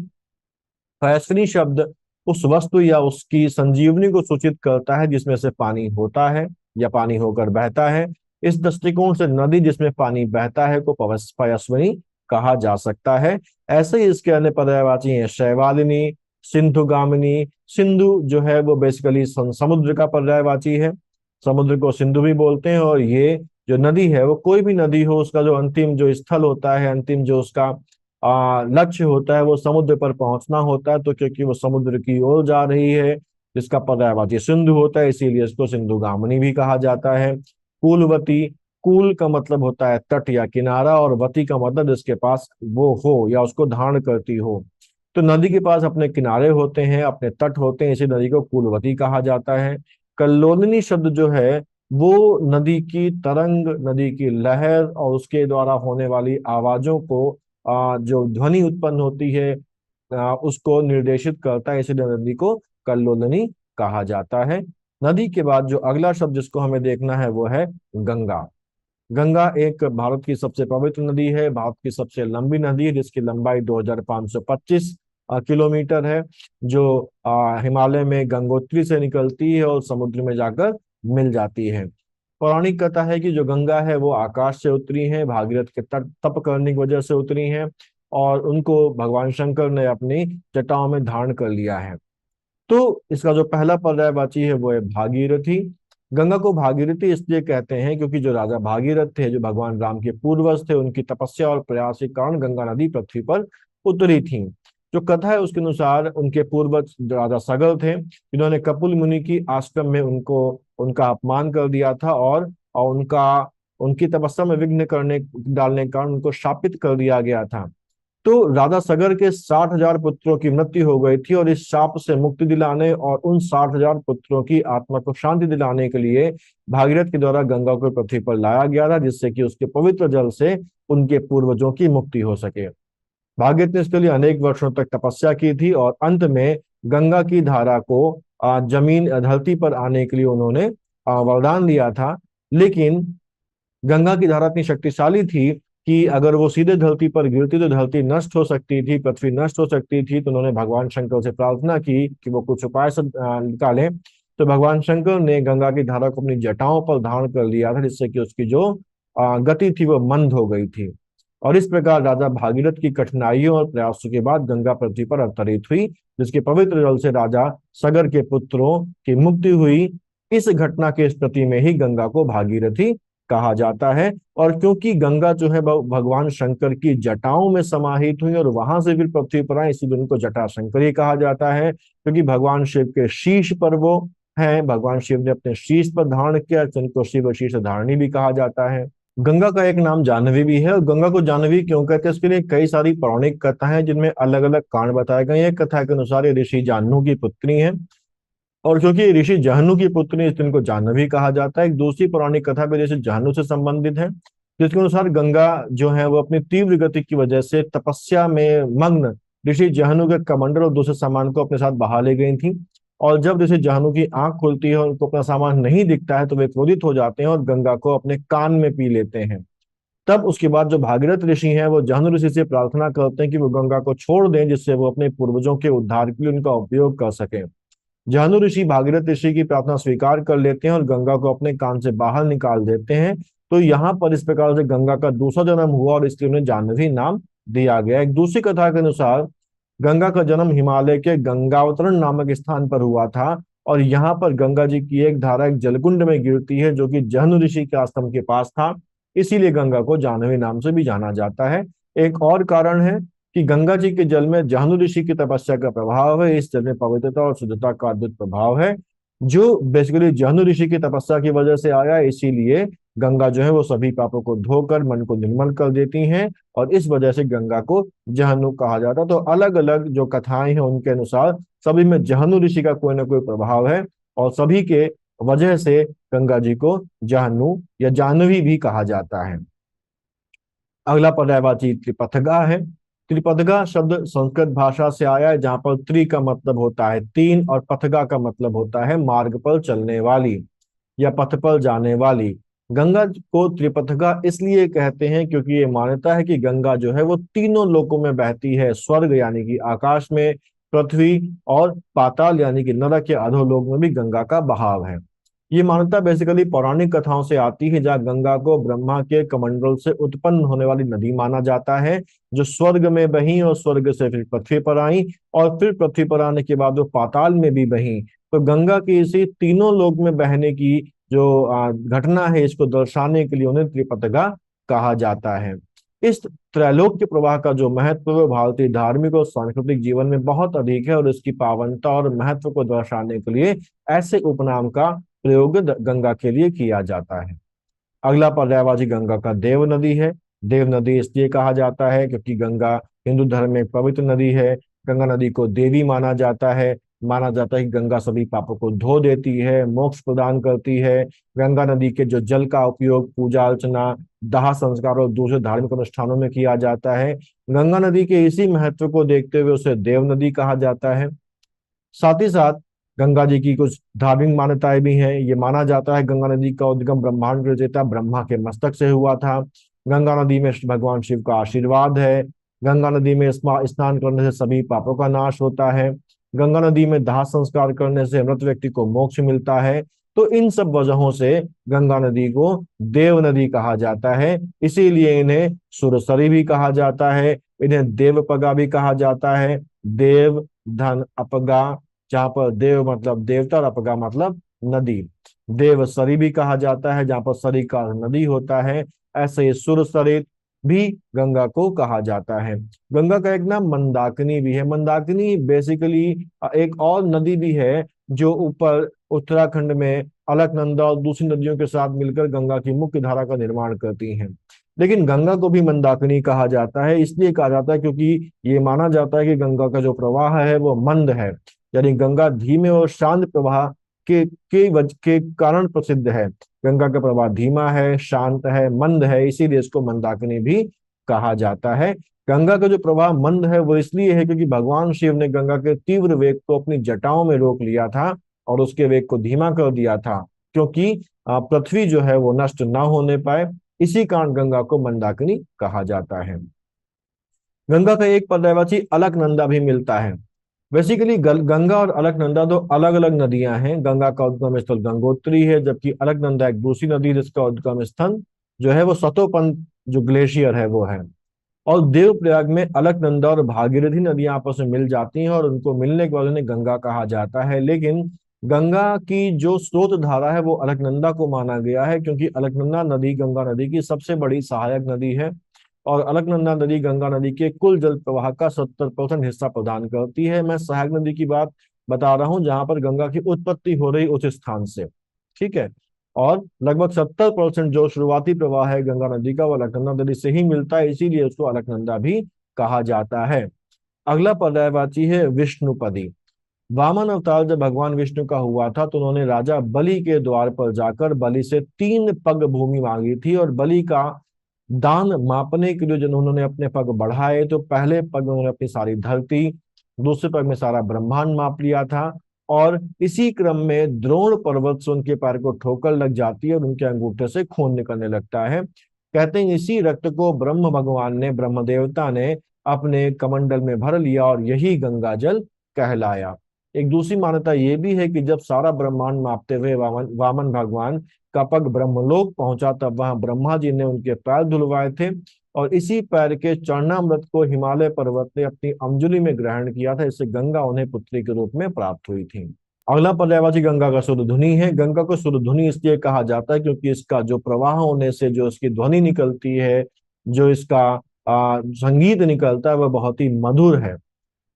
पयस्विनी शब्द उस वस्तु या उसकी संजीवनी को सूचित करता है जिसमें से पानी होता है या पानी होकर बहता है। इस दृष्टिकोण से नदी जिसमें पानी बहता है को पयस्विनी कहा जा सकता है। ऐसे ही इसके अन्य पर्यायवाची हैं शैवालिनी, सिंधुगामिनी। सिंधु जो है वो बेसिकली समुद्र का पर्यायवाची है, समुद्र को सिंधु भी बोलते हैं। और ये जो नदी है वो कोई भी नदी हो, उसका जो अंतिम जो स्थल होता है, अंतिम जो उसका लक्ष्य होता है वो समुद्र पर पहुंचना होता है। तो क्योंकि वो समुद्र की ओर जा रही है, जिसका पर्यायवाची सिंधु होता है, इसीलिए इसको सिंधुगामिनी भी कहा जाता है। कुलवती, कुल का मतलब होता है तट या किनारा, और वती का मतलब जिसके पास वो हो या उसको धारण करती हो। तो नदी के पास अपने किनारे होते हैं, अपने तट होते हैं, इसी नदी को कुलवती कहा जाता है। कल्लोलिनी शब्द जो है वो नदी की तरंग, नदी की लहर और उसके द्वारा होने वाली आवाजों को जो ध्वनि उत्पन्न होती है उसको निर्देशित करता है, इसलिए नदी को कल्लोलिनी कहा जाता है। नदी के बाद जो अगला शब्द जिसको हमें देखना है वो है गंगा। गंगा एक भारत की सबसे पवित्र नदी है, भारत की सबसे लंबी नदी है, जिसकी लंबाई 2525 किलोमीटर है, जो हिमालय में गंगोत्री से निकलती है और समुद्र में जाकर मिल जाती है। पौराणिक कथा है कि जो गंगा है वो आकाश से उतरी है, भागीरथ के तप तप करने की वजह से उतरी है, और उनको भगवान शंकर ने अपनी जटाओं में धारण कर लिया है। तो इसका जो पहला पर्यायवाची है वो है भागीरथी। गंगा को भागीरथी इसलिए कहते हैं क्योंकि जो राजा भागीरथ थे, जो भगवान राम के पूर्वज थे, उनकी तपस्या और प्रयास के कारण गंगा नदी पृथ्वी पर उतरी थी। जो कथा है उसके अनुसार उनके पूर्वज राजा सगर थे, जिन्होंने कपिल मुनि की आश्रम में उनको उनका अपमान कर दिया था, और उनकी तपस्या में विघ्न करने डालने के कारण उनको शापित कर दिया गया था। तो राजा सगर के 60,000 पुत्रों की मृत्यु हो गई थी, और इस शाप से मुक्ति दिलाने और उन 60,000 पुत्रों की आत्मा को शांति दिलाने के लिए भागीरथ के द्वारा गंगा को पृथ्वी पर लाया गया था, जिससे कि उसके पवित्र जल से उनके पूर्वजों की मुक्ति हो सके। भागीरथ ने इसके लिए अनेक वर्षों तक तपस्या की थी, और अंत में गंगा की धारा को जमीन धरती पर आने के लिए उन्होंने वरदान दिया था। लेकिन गंगा की धारा इतनी शक्तिशाली थी कि अगर वो सीधे धरती पर गिरती तो धरती नष्ट हो सकती थी, पृथ्वी नष्ट हो सकती थी। तो उन्होंने भगवान शंकर से प्रार्थना की कि वो कुछ उपाय से निकालें। तो भगवान शंकर ने गंगा की धारा को अपनी जटाओं पर धारण कर लिया था, जिससे कि उसकी जो गति थी वो मंद हो गई थी। और इस प्रकार राजा भागीरथ की कठिनाइयों और प्रयासों के बाद गंगा पृथ्वी पर अवतरित हुई, जिसके पवित्र जल से राजा सगर के पुत्रों की मुक्ति हुई। इस घटना के स्मृति में ही गंगा को भागीरथी कहा जाता है। और क्योंकि गंगा जो है भगवान शंकर की जटाओं में समाहित हुई और वहां से फिर पृथ्वी पर आई, इसीलिए उनको जटा शंकरी कहा जाता है, क्योंकि भगवान शिव के शीश पर वो हैं, भगवान शिव ने अपने शीश पर धारण किया, जिनको शिव शीश धारणी भी कहा जाता है। गंगा का एक नाम जानवी भी है, और गंगा को जानवी क्यों कहते हैं उसके लिए कई सारी पौराणिक कथाएं हैं, जिनमें अलग अलग कांड बताए गए हैं। कथा के अनुसार ये ऋषि जाह्नू की पुत्री है, और क्योंकि ऋषि जाह्नू की पुत्री इस दिन को जाह्नवी कहा जाता है। एक दूसरी पौराणिक कथा भी ऋषि जाह्नू से संबंधित है, जिसके अनुसार गंगा जो है वो अपनी तीव्र गति की वजह से तपस्या में मग्न ऋषि जाह्नू के कमंडल और दूसरे सामान को अपने साथ बहा ले गई थी। और जब ऋषि जाह्नू की आंख खुलती है और उनको अपना सामान नहीं दिखता है, तो वे क्रोधित हो जाते हैं और गंगा को अपने कान में पी लेते हैं। तब उसके बाद जो भागीरथ ऋषि हैं वो जाह्नू ऋषि से प्रार्थना करते हैं कि वो गंगा को छोड़ दें, जिससे वो अपने पूर्वजों के उद्धार के लिए उनका उपयोग कर सके। जाह्नू ऋषि भागीरथ ऋषि की प्रार्थना स्वीकार कर लेते हैं और गंगा को अपने कान से बाहर निकाल देते हैं। तो यहाँ पर इस प्रकार से गंगा का दूसरा जन्म हुआ, और इसलिए उन्हें जाह्नवी नाम दिया गया। एक दूसरी कथा के अनुसार गंगा का जन्म हिमालय के गंगावतरण नामक स्थान पर हुआ था, और यहाँ पर गंगा जी की एक धारा एक जलकुंड में गिरती है, जो कि जाह्नू ऋषि के आश्रम के पास था, इसीलिए गंगा को जाह्नवी नाम से भी जाना जाता है। एक और कारण है कि गंगा जी के जल में जाह्नू ऋषि की तपस्या का प्रभाव है। इस जल में पवित्रता और शुद्धता का अद्भुत प्रभाव है, जो बेसिकली जाह्नू ऋषि की तपस्या की वजह से आया। इसीलिए गंगा जो है वो सभी पापों को धोकर मन को निर्मल कर देती हैं, और इस वजह से गंगा को जाह्नू कहा जाता है। तो अलग अलग जो कथाएं हैं उनके अनुसार सभी में जाह्नू ऋषि का कोई ना कोई प्रभाव है, और सभी के वजह से गंगा जी को जाह्नू या जाह्नवी भी कहा जाता है। अगला पर्यायवाची त्रिपथगा है। त्रिपथगा शब्द संस्कृत भाषा से आया है, जहां पर त्रि का मतलब होता है तीन और पथगा का मतलब होता है मार्ग पर चलने वाली या पथ पर जाने वाली। गंगा को त्रिपथगा इसलिए कहते हैं क्योंकि ये मान्यता है कि गंगा जो है वो तीनों लोकों में बहती है, स्वर्ग यानी कि आकाश में, पृथ्वी और पाताल यानी कि नरक या अधोलोक में भी गंगा का बहाव है। ये मान्यता बेसिकली पौराणिक कथाओं से आती है, जहाँ गंगा को ब्रह्मा के कमंडल से उत्पन्न होने वाली नदी माना जाता है, जो स्वर्ग में बही और स्वर्ग से फिर पृथ्वी पर आई और फिर पृथ्वी पर आने के बाद वो पाताल में भी बही। तो गंगा की इसी तीनों लोक में बहने की जो घटना है, इसको दर्शाने के लिए उन्हें त्रिपथगा कहा जाता है। इस त्रैलोक्य प्रवाह का जो महत्व है वो भारतीय धार्मिक और सांस्कृतिक जीवन में बहुत अधिक है, और इसकी पावनता और महत्व को दर्शाने के लिए ऐसे उपनाम का प्रयोग गंगा के लिए किया जाता है। अगला पर्यायवाची गंगा का देव नदी है। देव नदी इसलिए कहा जाता है क्योंकि गंगा हिंदू धर्म में एक पवित्र नदी है। गंगा नदी को देवी माना जाता है। माना जाता है कि गंगा सभी पापों को धो देती है, मोक्ष प्रदान करती है। गंगा नदी के जो जल का उपयोग पूजा अर्चना, दाह संस्कार और दूसरे धार्मिक अनुष्ठानों में किया जाता है। गंगा नदी के इसी महत्व को देखते हुए उसे देव नदी कहा जाता है। साथ ही साथ गंगा जी की कुछ धार्मिक मान्यताएं भी हैं। ये माना जाता है गंगा नदी का उद्गम ब्रह्मांड के रचयिता ब्रह्मा के मस्तक से हुआ था। गंगा नदी में भगवान शिव का आशीर्वाद है। गंगा नदी में स्नान करने से सभी पापों का नाश होता है। गंगा नदी में दाह संस्कार करने से मृत व्यक्ति को मोक्ष मिलता है। तो इन सब वजहों से गंगा नदी को देव नदी कहा जाता है। इसीलिए इन्हें सुरसरी भी कहा जाता है, इन्हें देवपगा भी कहा जाता है। देव धन अपगा, जहाँ पर देव मतलब देवता और अपगा मतलब नदी। देव सरी भी कहा जाता है, जहाँ पर सरी का नदी होता है। ऐसे ही सुरसरित भी गंगा को कहा जाता है। गंगा का एक नाम मंदाकिनी भी है। मंदाकिनी बेसिकली एक और नदी भी है जो ऊपर उत्तराखंड में अलकनंदा और दूसरी नदियों के साथ मिलकर गंगा की मुख्य धारा का निर्माण करती हैं। लेकिन गंगा को भी मंदाकिनी कहा जाता है, इसलिए कहा जाता है क्योंकि ये माना जाता है कि गंगा का जो प्रवाह है वो मंद है, यानी गंगा धीमे और शांत प्रवाह के कारण प्रसिद्ध है। गंगा का प्रवाह धीमा है, शांत है, मंद है, इसीलिए इसको मंदाकिनी भी कहा जाता है। गंगा का जो प्रवाह मंद है वो इसलिए है क्योंकि भगवान शिव ने गंगा के तीव्र वेग को अपनी जटाओं में रोक लिया था और उसके वेग को धीमा कर दिया था, क्योंकि पृथ्वी जो है वो नष्ट ना होने पाए। इसी कारण गंगा को मंदाकिनी कहा जाता है। गंगा का एक पर्यायवाची अलकनंदा भी मिलता है। बेसिकली गंगा और अलकनंदा दो अलग अलग नदियां हैं। गंगा का उद्गम स्थल गंगोत्री है, जबकि अलकनंदा एक दूसरी नदी है जिसका उद्गम स्थल जो है वो सतोपन जो ग्लेशियर है वो है। और देवप्रयाग में अलकनंदा और भागीरथी नदियां आपस में मिल जाती हैं और उनको मिलने के बाद उन्हें गंगा कहा जाता है। लेकिन गंगा की जो स्रोत धारा है वो अलकनंदा को माना गया है, क्योंकि अलकनंदा नदी गंगा नदी की सबसे बड़ी सहायक नदी है और अलकनंदा नदी गंगा नदी के कुल जल प्रवाह का 70% हिस्सा प्रदान करती है। मैं सहायक नदी की बात बता रहा हूं जहां पर गंगा की उत्पत्ति हो रही उस स्थान से, ठीक है। और लगभग 70% जो शुरुआती प्रवाह है गंगा नदी का वो अलकनंदा नदी से ही मिलता है, इसीलिए उसको अलकनंदा भी कहा जाता है। अगला पर्यायवाची है विष्णुपदी। वामन अवतार जब भगवान विष्णु का हुआ था तो उन्होंने राजा बलि के द्वार पर जाकर बलि से 3 पग भूमि मांगी थी, और बलि का दान मापने के लिए जब उन्होंने अपने पग बढ़ाए तो पहले पग में उन्होंने अपनी सारी धरती, दूसरे पग में सारा ब्रह्मांड माप लिया था। और इसी क्रम में द्रोण पर्वत से उनके पैर को ठोकर लग जाती है और उनके अंगूठे से खून निकलने लगता है। कहते हैं इसी रक्त को ब्रह्म भगवान ने, ब्रह्म देवता ने अपने कमंडल में भर लिया और यही गंगा जल कहलाया। एक दूसरी मान्यता ये भी है कि जब सारा ब्रह्मांड मापते हुए वामन वामन भगवान का पग ब्रह्मलोक पहुंचा तब वहां ब्रह्मा जी ने उनके पैर धुलवाए थे, और इसी पैर के चरणामृत को हिमालय पर्वत ने अपनी अंजलि में ग्रहण किया था। इससे गंगा उन्हें पुत्री के रूप में प्राप्त हुई थी। अगला पर्यायवाची गंगा का शुद्ध ध्वनि है। गंगा को शुद्ध ध्वनि इसलिए कहा जाता है क्योंकि इसका जो प्रवाह होने से जो इसकी ध्वनि निकलती है, जो इसका संगीत निकलता है वह बहुत ही मधुर है।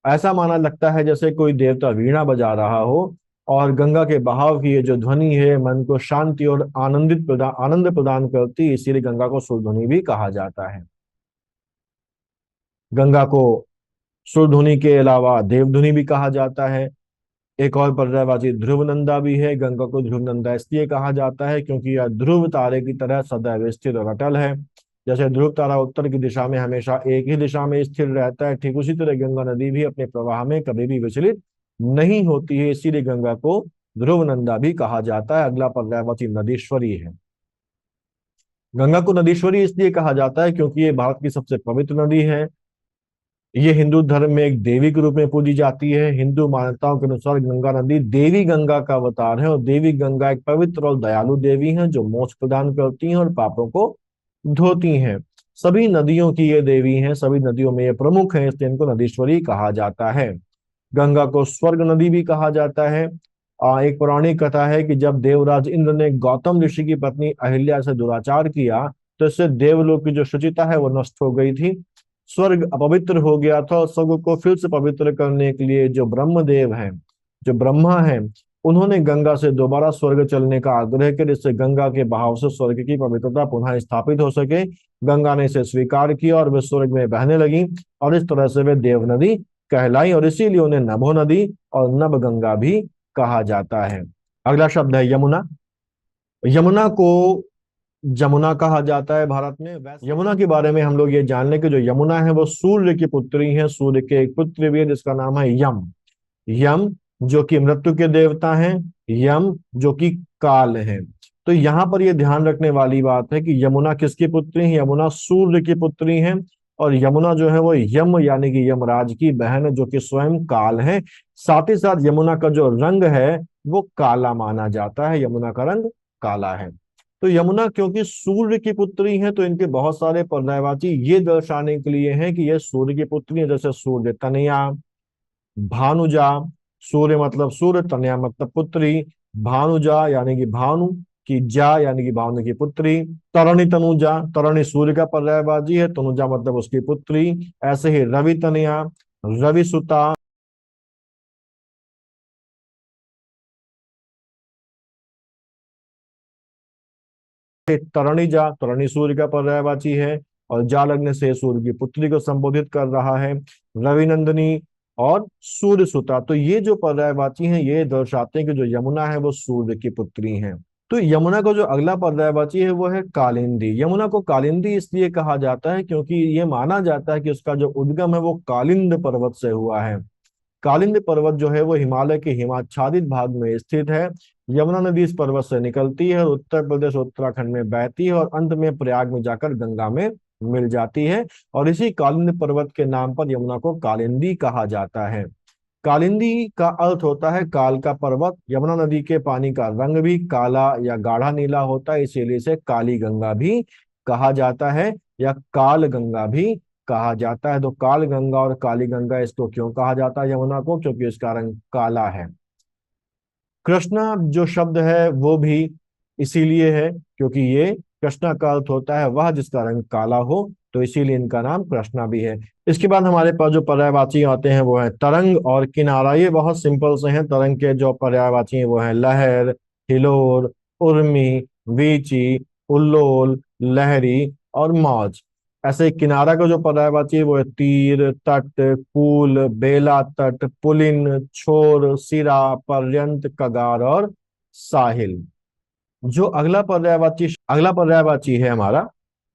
ऐसा माना लगता है जैसे कोई देवता वीणा बजा रहा हो। और गंगा के बहाव की ये जो ध्वनि है मन को शांति और आनंद प्रदान करती है, इसीलिए गंगा को सुर ध्वनि भी कहा जाता है। गंगा को सुर ध्वनि के अलावा देव ध्वनि भी कहा जाता है। एक और पर्यायवाची ध्रुव नंदा भी है। गंगा को ध्रुव नंदा इसलिए कहा जाता है क्योंकि यह ध्रुव तारे की तरह सदैव स्थिर और अटल है। जैसे ध्रुव तारा उत्तर की दिशा में हमेशा एक ही दिशा में स्थिर रहता है, ठीक उसी तरह गंगा नदी भी अपने प्रवाह में कभी भी विचलित नहीं होती है, इसीलिए गंगा को ध्रुव नंदा भी कहा जाता है। अगला पर्यायवाची नदीश्वरी है। गंगा को नदीश्वरी इसलिए कहा जाता है क्योंकि ये भारत की सबसे पवित्र नदी है। ये हिंदू धर्म में एक देवी के रूप में पूजी जाती है। हिंदू मान्यताओं के अनुसार गंगा नदी देवी गंगा का अवतार है, और देवी गंगा एक पवित्र और दयालु देवी हैं जो मोक्ष प्रदान करती हैं और पापों को धोती हैं। सभी नदियों की ये देवी हैं, सभी नदियों में ये प्रमुख हैं, इसलिए इनको नदीश्वरी कहा जाता है। गंगा को स्वर्ग नदी भी कहा जाता है। एक पौराणिक कथा है कि जब देवराज इंद्र ने गौतम ऋषि की पत्नी अहिल्या से दुराचार किया, तो इससे देवलोक की जो शुचिता है वो नष्ट हो गई थी। स्वर्ग अपवित्र हो गया था, और स्वर्ग को फिर से पवित्र करने के लिए जो ब्रह्मदेव हैं, जो ब्रह्मा हैं, उन्होंने गंगा से दोबारा स्वर्ग चलने का आग्रह किया, जिससे गंगा के बहाव से स्वर्ग की पवित्रता पुनः स्थापित हो सके। गंगा ने इसे स्वीकार किया और वे स्वर्ग में बहने लगी, और इस तरह से वे देव नदी कहलाई, और इसीलिए उन्हें नभो नदी और नभ गंगा भी कहा जाता है। अगला शब्द है यमुना। यमुना को जमुना कहा जाता है भारत में। वैसे यमुना के बारे में हम लोग ये जान लें कि जो यमुना है वो सूर्य की पुत्री है, सूर्य के एक पुत्र भी है जिसका नाम है यम। यम जो कि मृत्यु के देवता हैं, यम जो कि काल हैं। तो यहाँ पर ये ध्यान रखने वाली बात है कि यमुना किसकी पुत्री है? यमुना सूर्य की पुत्री है, और यमुना जो है वो यम यानी कि यमराज की बहन है जो कि स्वयं काल है। साथ ही साथ यमुना का जो रंग है वो काला माना जाता है, यमुना का रंग काला है। तो यमुना क्योंकि सूर्य की पुत्री है, तो इनके बहुत सारे पर्यायवाची ये दर्शाने के लिए हैं कि यह सूर्य की पुत्री है, जैसे सूर्य तनया, भानुजा। सूर्य मतलब सूर्य, तनया मतलब पुत्री, भानुजा यानी कि भानु की, जा यानी कि भानु की पुत्री। तरणि तनुजा, तरणि सूर्य का पर्यायवाची है, तनुजा मतलब उसकी पुत्री। ऐसे ही रवि तनया, रवि सुता, तरणि जा, तरणि सूर्य का पर्यायवाची है, और जा लगने से सूर्य की पुत्री को संबोधित कर रहा है। रवि नंदिनी और सूर्य सुता, तो ये जो पर्यायवाची हैं ये दर्शाते हैं कि जो यमुना है वो सूर्य की पुत्री है। तो यमुना का जो अगला पर्यायवाची है वो है कालिंदी। यमुना को कालिंदी इसलिए कहा जाता है क्योंकि ये माना जाता है कि उसका जो उद्गम है वो कालिंद पर्वत से हुआ है। कालिंद पर्वत जो है वो हिमालय के हिमाच्छादित भाग में स्थित है। यमुना नदी इस पर्वत से निकलती है और उत्तर प्रदेश उत्तराखंड में बहती है, और अंत में प्रयाग में जाकर गंगा में मिल जाती है। और इसी कालिंद पर्वत के नाम पर यमुना को कालिंदी कहा जाता है। कालिंदी का अर्थ होता है काल का पर्वत। यमुना नदी के पानी का रंग भी काला या गाढ़ा नीला होता है, इसीलिए इसे काली गंगा भी कहा जाता है, या काल गंगा भी कहा जाता है। तो काल गंगा और काली गंगा इसको क्यों कहा जाता है यमुना को? क्योंकि इसका रंग काला है। कृष्णा जो शब्द है वो भी इसीलिए है क्योंकि ये कृष्णा का अर्थ होता है वह जिसका रंग काला हो, तो इसीलिए इनका नाम कृष्णा भी है। इसके बाद हमारे पास जो पर्यायवाची आते हैं वो है तरंग और किनारा। ये बहुत सिंपल से हैं। तरंग के जो पर्यायवाची हैं वो है लहर, हिलोर, उर्मी, वीची, उल्लोल, लहरी और मौज। ऐसे किनारा का जो पर्यायवाची है वो है तीर, तट, कूल, बेला तट, पुलिन, छोर, सिरा, पर्यंत, कगार और साहिल। जो अगला पर्यायवाची है हमारा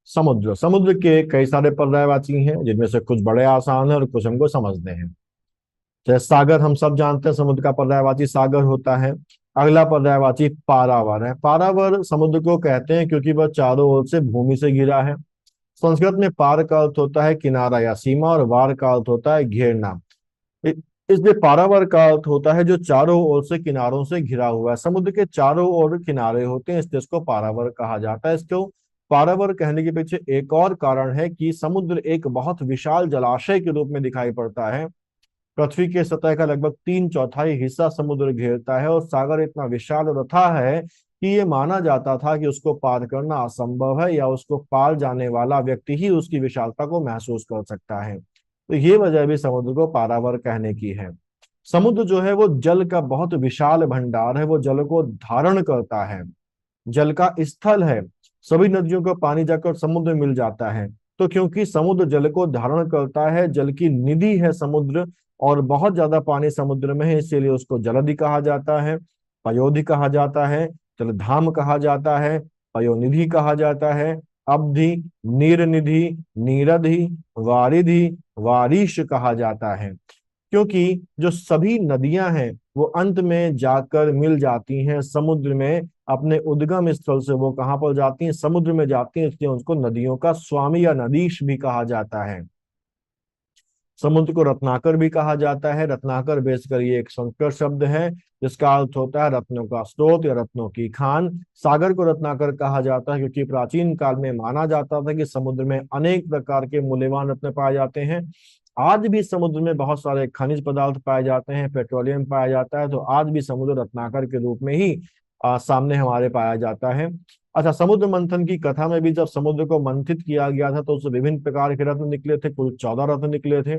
समुद्र। समुद्र के कई सारे पर्यायवाची हैं जिनमें से कुछ बड़े आसान हैं और कुछ हमको समझने हैं। जैसे सागर, हम सब जानते हैं समुद्र का पर्यायवाची सागर होता है। अगला पर्यायवाची पारावर है। पारावर समुद्र को कहते हैं क्योंकि वह चारों ओर से भूमि से घिरा है। संस्कृत में पार का अर्थ होता है किनारा या सीमा, और वार का अर्थ होता है घेरना। इ- इसलिए पारावर का अर्थ होता है जो चारों ओर से किनारों से घिरा हुआ है। समुद्र के चारों ओर किनारे होते हैं, इसलिए इसको पारावर कहा जाता है। इसको पारावर कहने के पीछे एक और कारण है कि समुद्र एक बहुत विशाल जलाशय के रूप में दिखाई पड़ता है। पृथ्वी के सतह का लगभग 3/4 हिस्सा समुद्र घेरता है, और सागर इतना विशाल और अथाह है कि ये माना जाता था कि उसको पार करना असंभव है, या उसको पार जाने वाला व्यक्ति ही उसकी विशालता को महसूस कर सकता है। तो ये वजह भी समुद्र को पारावर कहने की है। समुद्र जो है वो जल का बहुत विशाल भंडार है, वो जल को धारण करता है, जल का स्थल है। सभी नदियों का पानी जाकर समुद्र में मिल जाता है। तो क्योंकि समुद्र जल को धारण करता है, जल की निधि है समुद्र, और बहुत ज्यादा पानी समुद्र में है, इसीलिए उसको जलधि कहा जाता है, पयोधि कहा जाता है, जलधाम कहा जाता है, पयोनिधि कहा जाता है, अवधि, नीरनिधि, नीरधि, वारिधि, वारिश कहा जाता है। क्योंकि जो सभी नदियां हैं वो अंत में जाकर मिल जाती हैं समुद्र में, अपने उद्गम स्थल से वो कहाँ पर जाती हैं, समुद्र में जाती हैं, इसलिए उसको नदियों का स्वामी या नदीश भी कहा जाता है। समुद्र को रत्नाकर भी कहा जाता है। रत्नाकर बेसिकली ये एक संस्कृत शब्द है जिसका अर्थ होता है रत्नों का स्रोत या रत्नों की खान। सागर को रत्नाकर कहा जाता है क्योंकि प्राचीन काल में माना जाता था कि समुद्र में अनेक प्रकार के मूल्यवान रत्न पाए जाते हैं। आज भी समुद्र में बहुत सारे खनिज पदार्थ पाए जाते हैं, पेट्रोलियम पाया जाता है, तो आज भी समुद्र रत्नाकर के रूप में ही सामने हमारे पाया जाता है। अच्छा, समुद्र मंथन की कथा में भी जब समुद्र को मंथित किया गया था तो उससे विभिन्न प्रकार के रत्न निकले थे, कुल 14 रत्न निकले थे।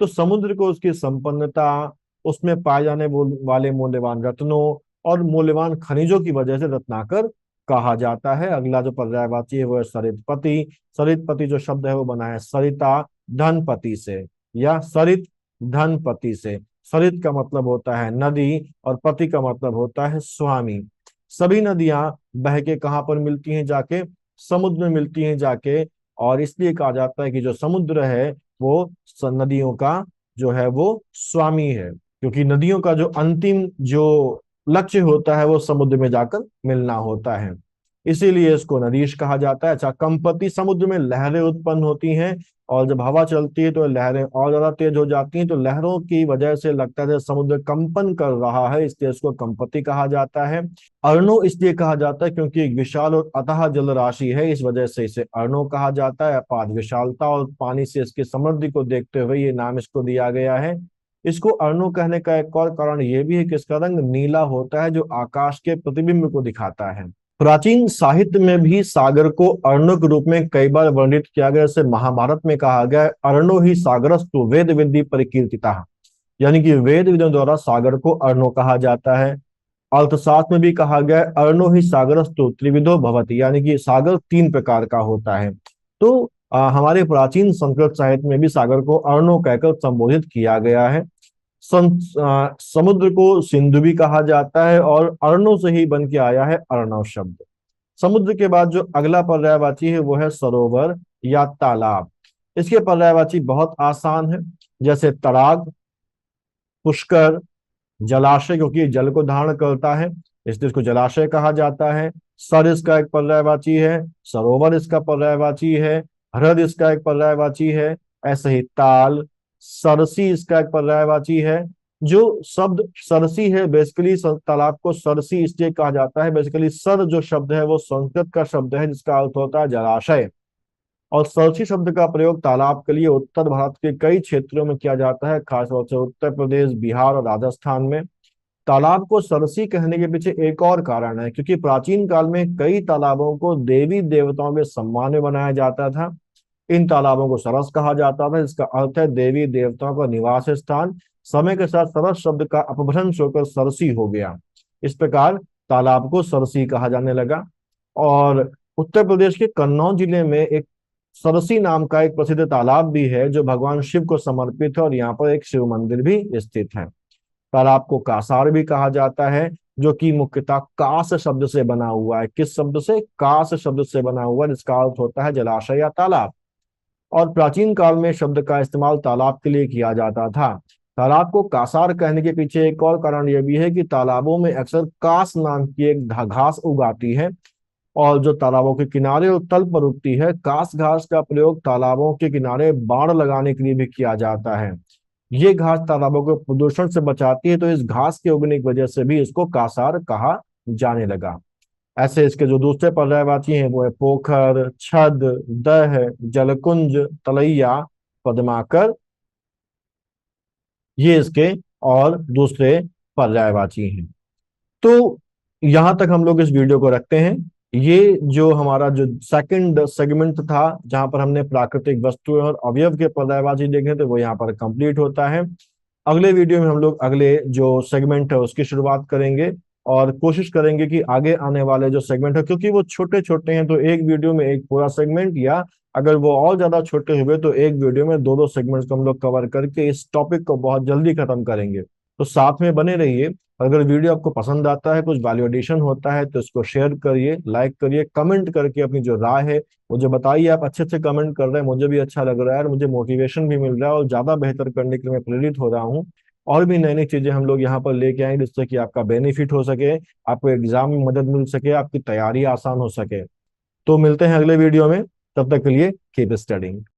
तो समुद्र को उसकी संपन्नता, उसमें पाए जाने वाले मूल्यवान रत्नों और मूल्यवान खनिजों की वजह से रत्नाकर कहा जाता है। अगला जो पर्यायवाची है वो है सरितपति। सरितपति जो शब्द है वो बना है सरिता धनपति से या सरित धनपति से। सरित का मतलब होता है नदी और पति का मतलब होता है स्वामी। सभी नदियां बह के कहाँ पर मिलती हैं, जाके समुद्र में मिलती हैं जाके। और इसलिए कहा जाता है कि जो समुद्र है वो नदियों का जो है वो स्वामी है, क्योंकि नदियों का जो अंतिम जो लक्ष्य होता है वो समुद्र में जाकर मिलना होता है, इसीलिए इसको नदीश कहा जाता है। अच्छा, कंपति, समुद्र में लहरें उत्पन्न होती हैं और जब हवा चलती है तो लहरें और ज्यादा तेज हो जाती हैं, तो लहरों की वजह से लगता है समुद्र कंपन कर रहा है, इसलिए इसको कंपति कहा जाता है। अर्णो इसलिए कहा जाता है क्योंकि एक विशाल और अथाह जल राशि है, इस वजह से इसे अर्णो कहा जाता है। अपार विशालता और पानी से इसकी समृद्धि को देखते हुए ये नाम इसको दिया गया है। इसको अर्णो कहने का एक और कारण ये भी है कि इसका रंग नीला होता है जो आकाश के प्रतिबिंब को दिखाता है। प्राचीन साहित्य में भी सागर को अर्णो के रूप में कई बार वर्णित किया गया, जैसे महाभारत में कहा गया है अर्णो ही सागरस्तु वेद विधि परिकीर्तिता, यानी कि वेद विदों द्वारा सागर को अर्णो कहा जाता है। अर्थशास्त्र में भी कहा गया है अर्णो ही सागरस्तु त्रिविधो भवति, यानी कि सागर 3 प्रकार का होता है। तो हमारे प्राचीन संस्कृत साहित्य में भी सागर को अर्णो कहकर संबोधित किया गया है। समुद्र को सिंधु भी कहा जाता है और अर्णो से ही बन के आया है अर्णव शब्द। समुद्र के बाद जो अगला पर्यायवाची है वो है सरोवर या तालाब। इसके पर्यायवाची बहुत आसान है, जैसे तड़ाग, पुष्कर, जलाशय, क्योंकि ये जल को धारण करता है इसलिए इसको जलाशय कहा जाता है। सर इसका एक पर्यायवाची है, सरोवर इसका पर्यायवाची है, हृद इसका एक पर्यायवाची है, ऐसे ही ताल, सरसी इसका एक पर्यायवाची है। जो शब्द सरसी है, बेसिकली तालाब को सरसी इसलिए कहा जाता है, बेसिकली सर जो शब्द है वो संस्कृत का शब्द है जिसका अर्थ होता है जलाशय। और सरसी शब्द का प्रयोग तालाब के लिए उत्तर भारत के कई क्षेत्रों में किया जाता है, खासतौर से उत्तर प्रदेश, बिहार और राजस्थान में। तालाब को सरसी कहने के पीछे एक और कारण है, क्योंकि प्राचीन काल में कई तालाबों को देवी देवताओं के सम्मान में बनाया जाता था। इन तालाबों को सरस कहा जाता था, जिसका अर्थ है देवी देवताओं का निवास स्थान। समय के साथ सरस शब्द का अपभ्रंश होकर सरसी हो गया, इस प्रकार तालाब को सरसी कहा जाने लगा। और उत्तर प्रदेश के कन्नौज जिले में एक सरसी नाम का एक प्रसिद्ध तालाब भी है जो भगवान शिव को समर्पित है और यहाँ पर एक शिव मंदिर भी स्थित है। तालाब को कासार भी कहा जाता है, जो कि मुख्यतः कास शब्द से बना हुआ है। किस शब्द से? कास शब्द से बना हुआ है, जिसका अर्थ होता है जलाशय या तालाब। और प्राचीन काल में शब्द का इस्तेमाल तालाब के लिए किया जाता था। तालाब को कासार कहने के पीछे एक और कारण यह भी है कि तालाबों में अक्सर कास नाम की एक घास उगाती है, और जो तालाबों के किनारे और तल पर उगती है। कास घास का प्रयोग तालाबों के किनारे बाड़ लगाने के लिए भी किया जाता है। ये घास तालाबों को प्रदूषण से बचाती है, तो इस घास के उगने की वजह से भी इसको कासार कहा जाने लगा। ऐसे इसके जो दूसरे पर्यायवाची हैं वो है पोखर, छद, दह, जलकुंज, तलैया, पद्माकर, ये इसके और दूसरे पर्यायवाची हैं। तो यहां तक हम लोग इस वीडियो को रखते हैं। ये जो हमारा जो सेकंड सेगमेंट था जहां पर हमने प्राकृतिक वस्तुएं और अवयव के पर्यायवाची देखे थे वो यहाँ पर कंप्लीट होता है। अगले वीडियो में हम लोग अगले जो सेगमेंट है उसकी शुरुआत करेंगे और कोशिश करेंगे कि आगे आने वाले जो सेगमेंट है, क्योंकि वो छोटे छोटे हैं, तो एक वीडियो में एक पूरा सेगमेंट, या अगर वो और ज्यादा छोटे हुए तो एक वीडियो में दो दो सेगमेंट्स को हम लोग कवर करके इस टॉपिक को बहुत जल्दी खत्म करेंगे। तो साथ में बने रहिए। अगर वीडियो आपको पसंद आता है, कुछ वैल्यूएडिशन होता है, तो इसको शेयर करिए, लाइक करिए, कमेंट करके अपनी जो राय है मुझे बताइए। आप अच्छे अच्छे कमेंट कर रहे हैं, मुझे भी अच्छा लग रहा है और मुझे मोटिवेशन भी मिल रहा है और ज्यादा बेहतर करने के लिए मैं प्रेरित हो रहा हूँ। और भी नई नई चीजें हम लोग यहाँ पर लेके आएंगे जिससे कि आपका बेनिफिट हो सके, आपको एग्जाम में मदद मिल सके, आपकी तैयारी आसान हो सके। तो मिलते हैं अगले वीडियो में, तब तक के लिए कीप स्टडिंग।